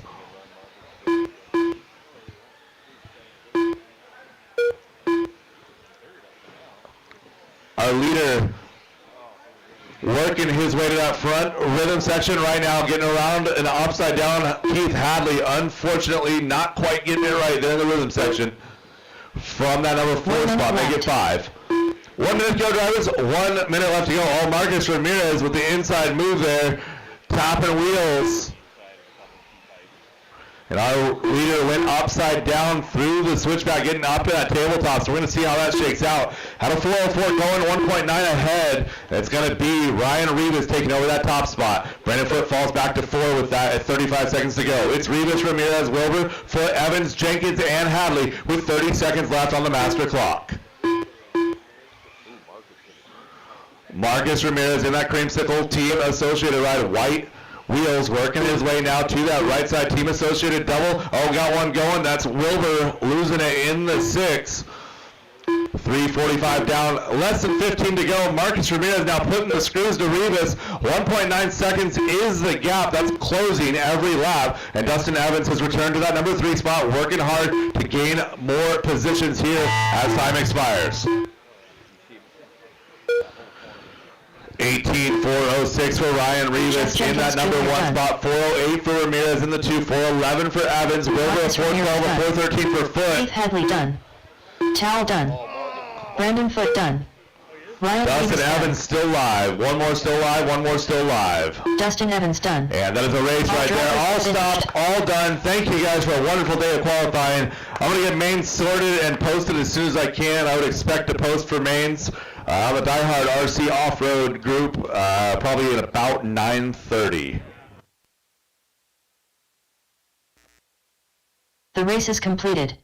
Our leader working his way to that front rhythm section right now, getting around an upside down Keith Hadley. Unfortunately, not quite getting it right there in the rhythm section. From that number 4 spot, make it 5. 1 minute to go, drivers. 1 minute left to go. Oh, Marcus Ramirez with the inside move there, topping wheels. And our leader went upside down through the switchback, getting up to that tabletop. So we're going to see how that shakes out. Had a 4:04 going, 1.9 ahead. And it's going to be Ryan Rivas taking over that top spot. Brandon Foote falls back to 4 with that at 35 seconds to go. It's Rivas, Ramirez, Wilbur, Foote, Evans, Jenkins, and Hadley with 30 seconds left on the master clock. Marcus Ramirez in that creamsicle team associated ride, white wheels, working his way now to that right side, team associated double. Oh, got one going. That's Wilbur losing it in the 6. 3:45 down, less than 15 to go. Marcus Ramirez now putting the screws to Rivas. 1.9 seconds is the gap. That's closing every lap. And Dustin Evans has returned to that number 3 spot, working hard to gain more positions here as time expires. 18:406 for Ryan Rivas in that number 1 spot. 4:08 for Ramirez in the 2. 4:11 for Evans. Wilbur 4:12 and 4:13 for Foote. Keith Hadley done. Towel done. Brandon Foote done. Ryan Dustin Rivas Evans still live. One more still live. One more still live. Dustin Evans done. And that is a race right there. All stopped, all done. Thank you guys for a wonderful day of qualifying. I'm going to get mains sorted and posted as soon as I can. I would expect to post for mains on the DieHard RC Off-Road group probably at about 9:30. The race is completed.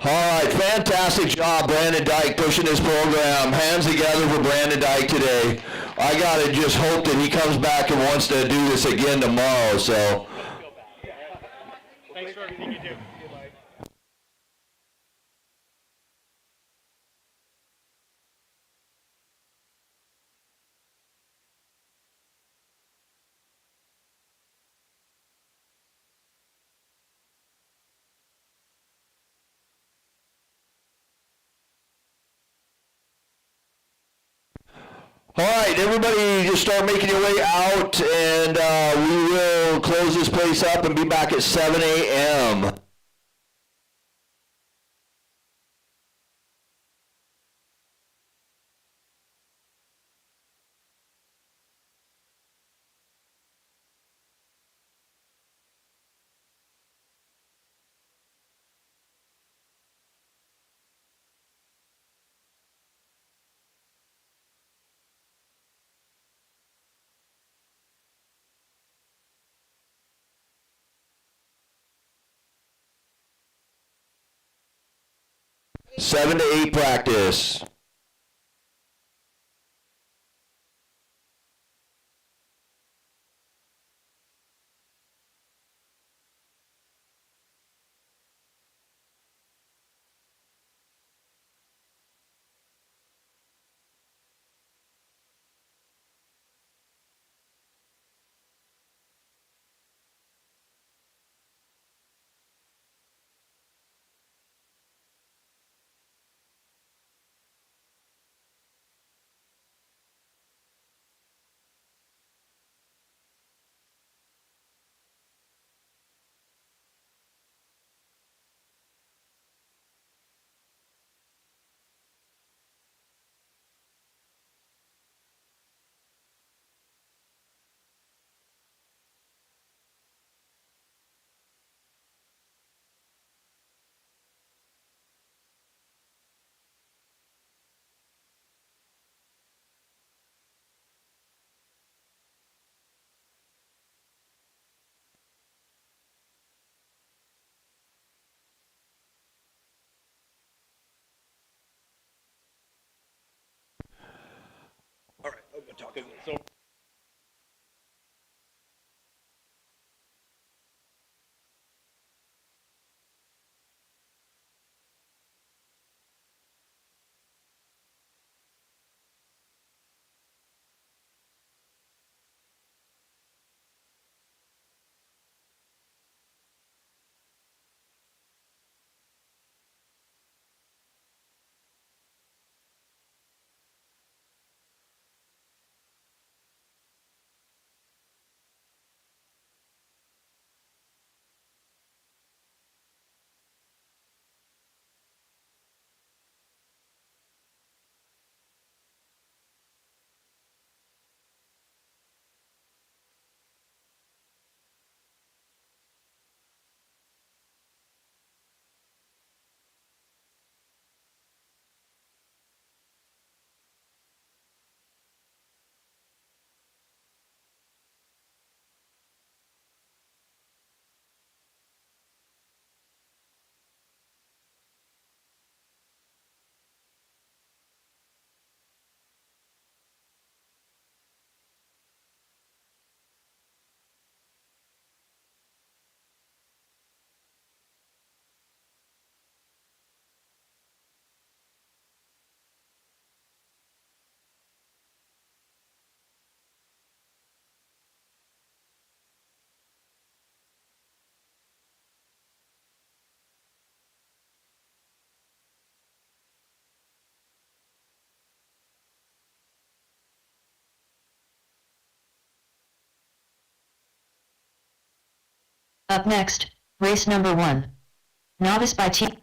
All right, fantastic job, Brandon Dyke, pushing this program. Hands together for Brandon Dyke today. I got to just hope that he comes back and wants to do this again tomorrow, so. Thanks for everything you do. All right, everybody just start making your way out, and we will close this place up and be back at 7 a.m. Seven to 8 practice. 'Cause so Up next, race number 1. Novice by team.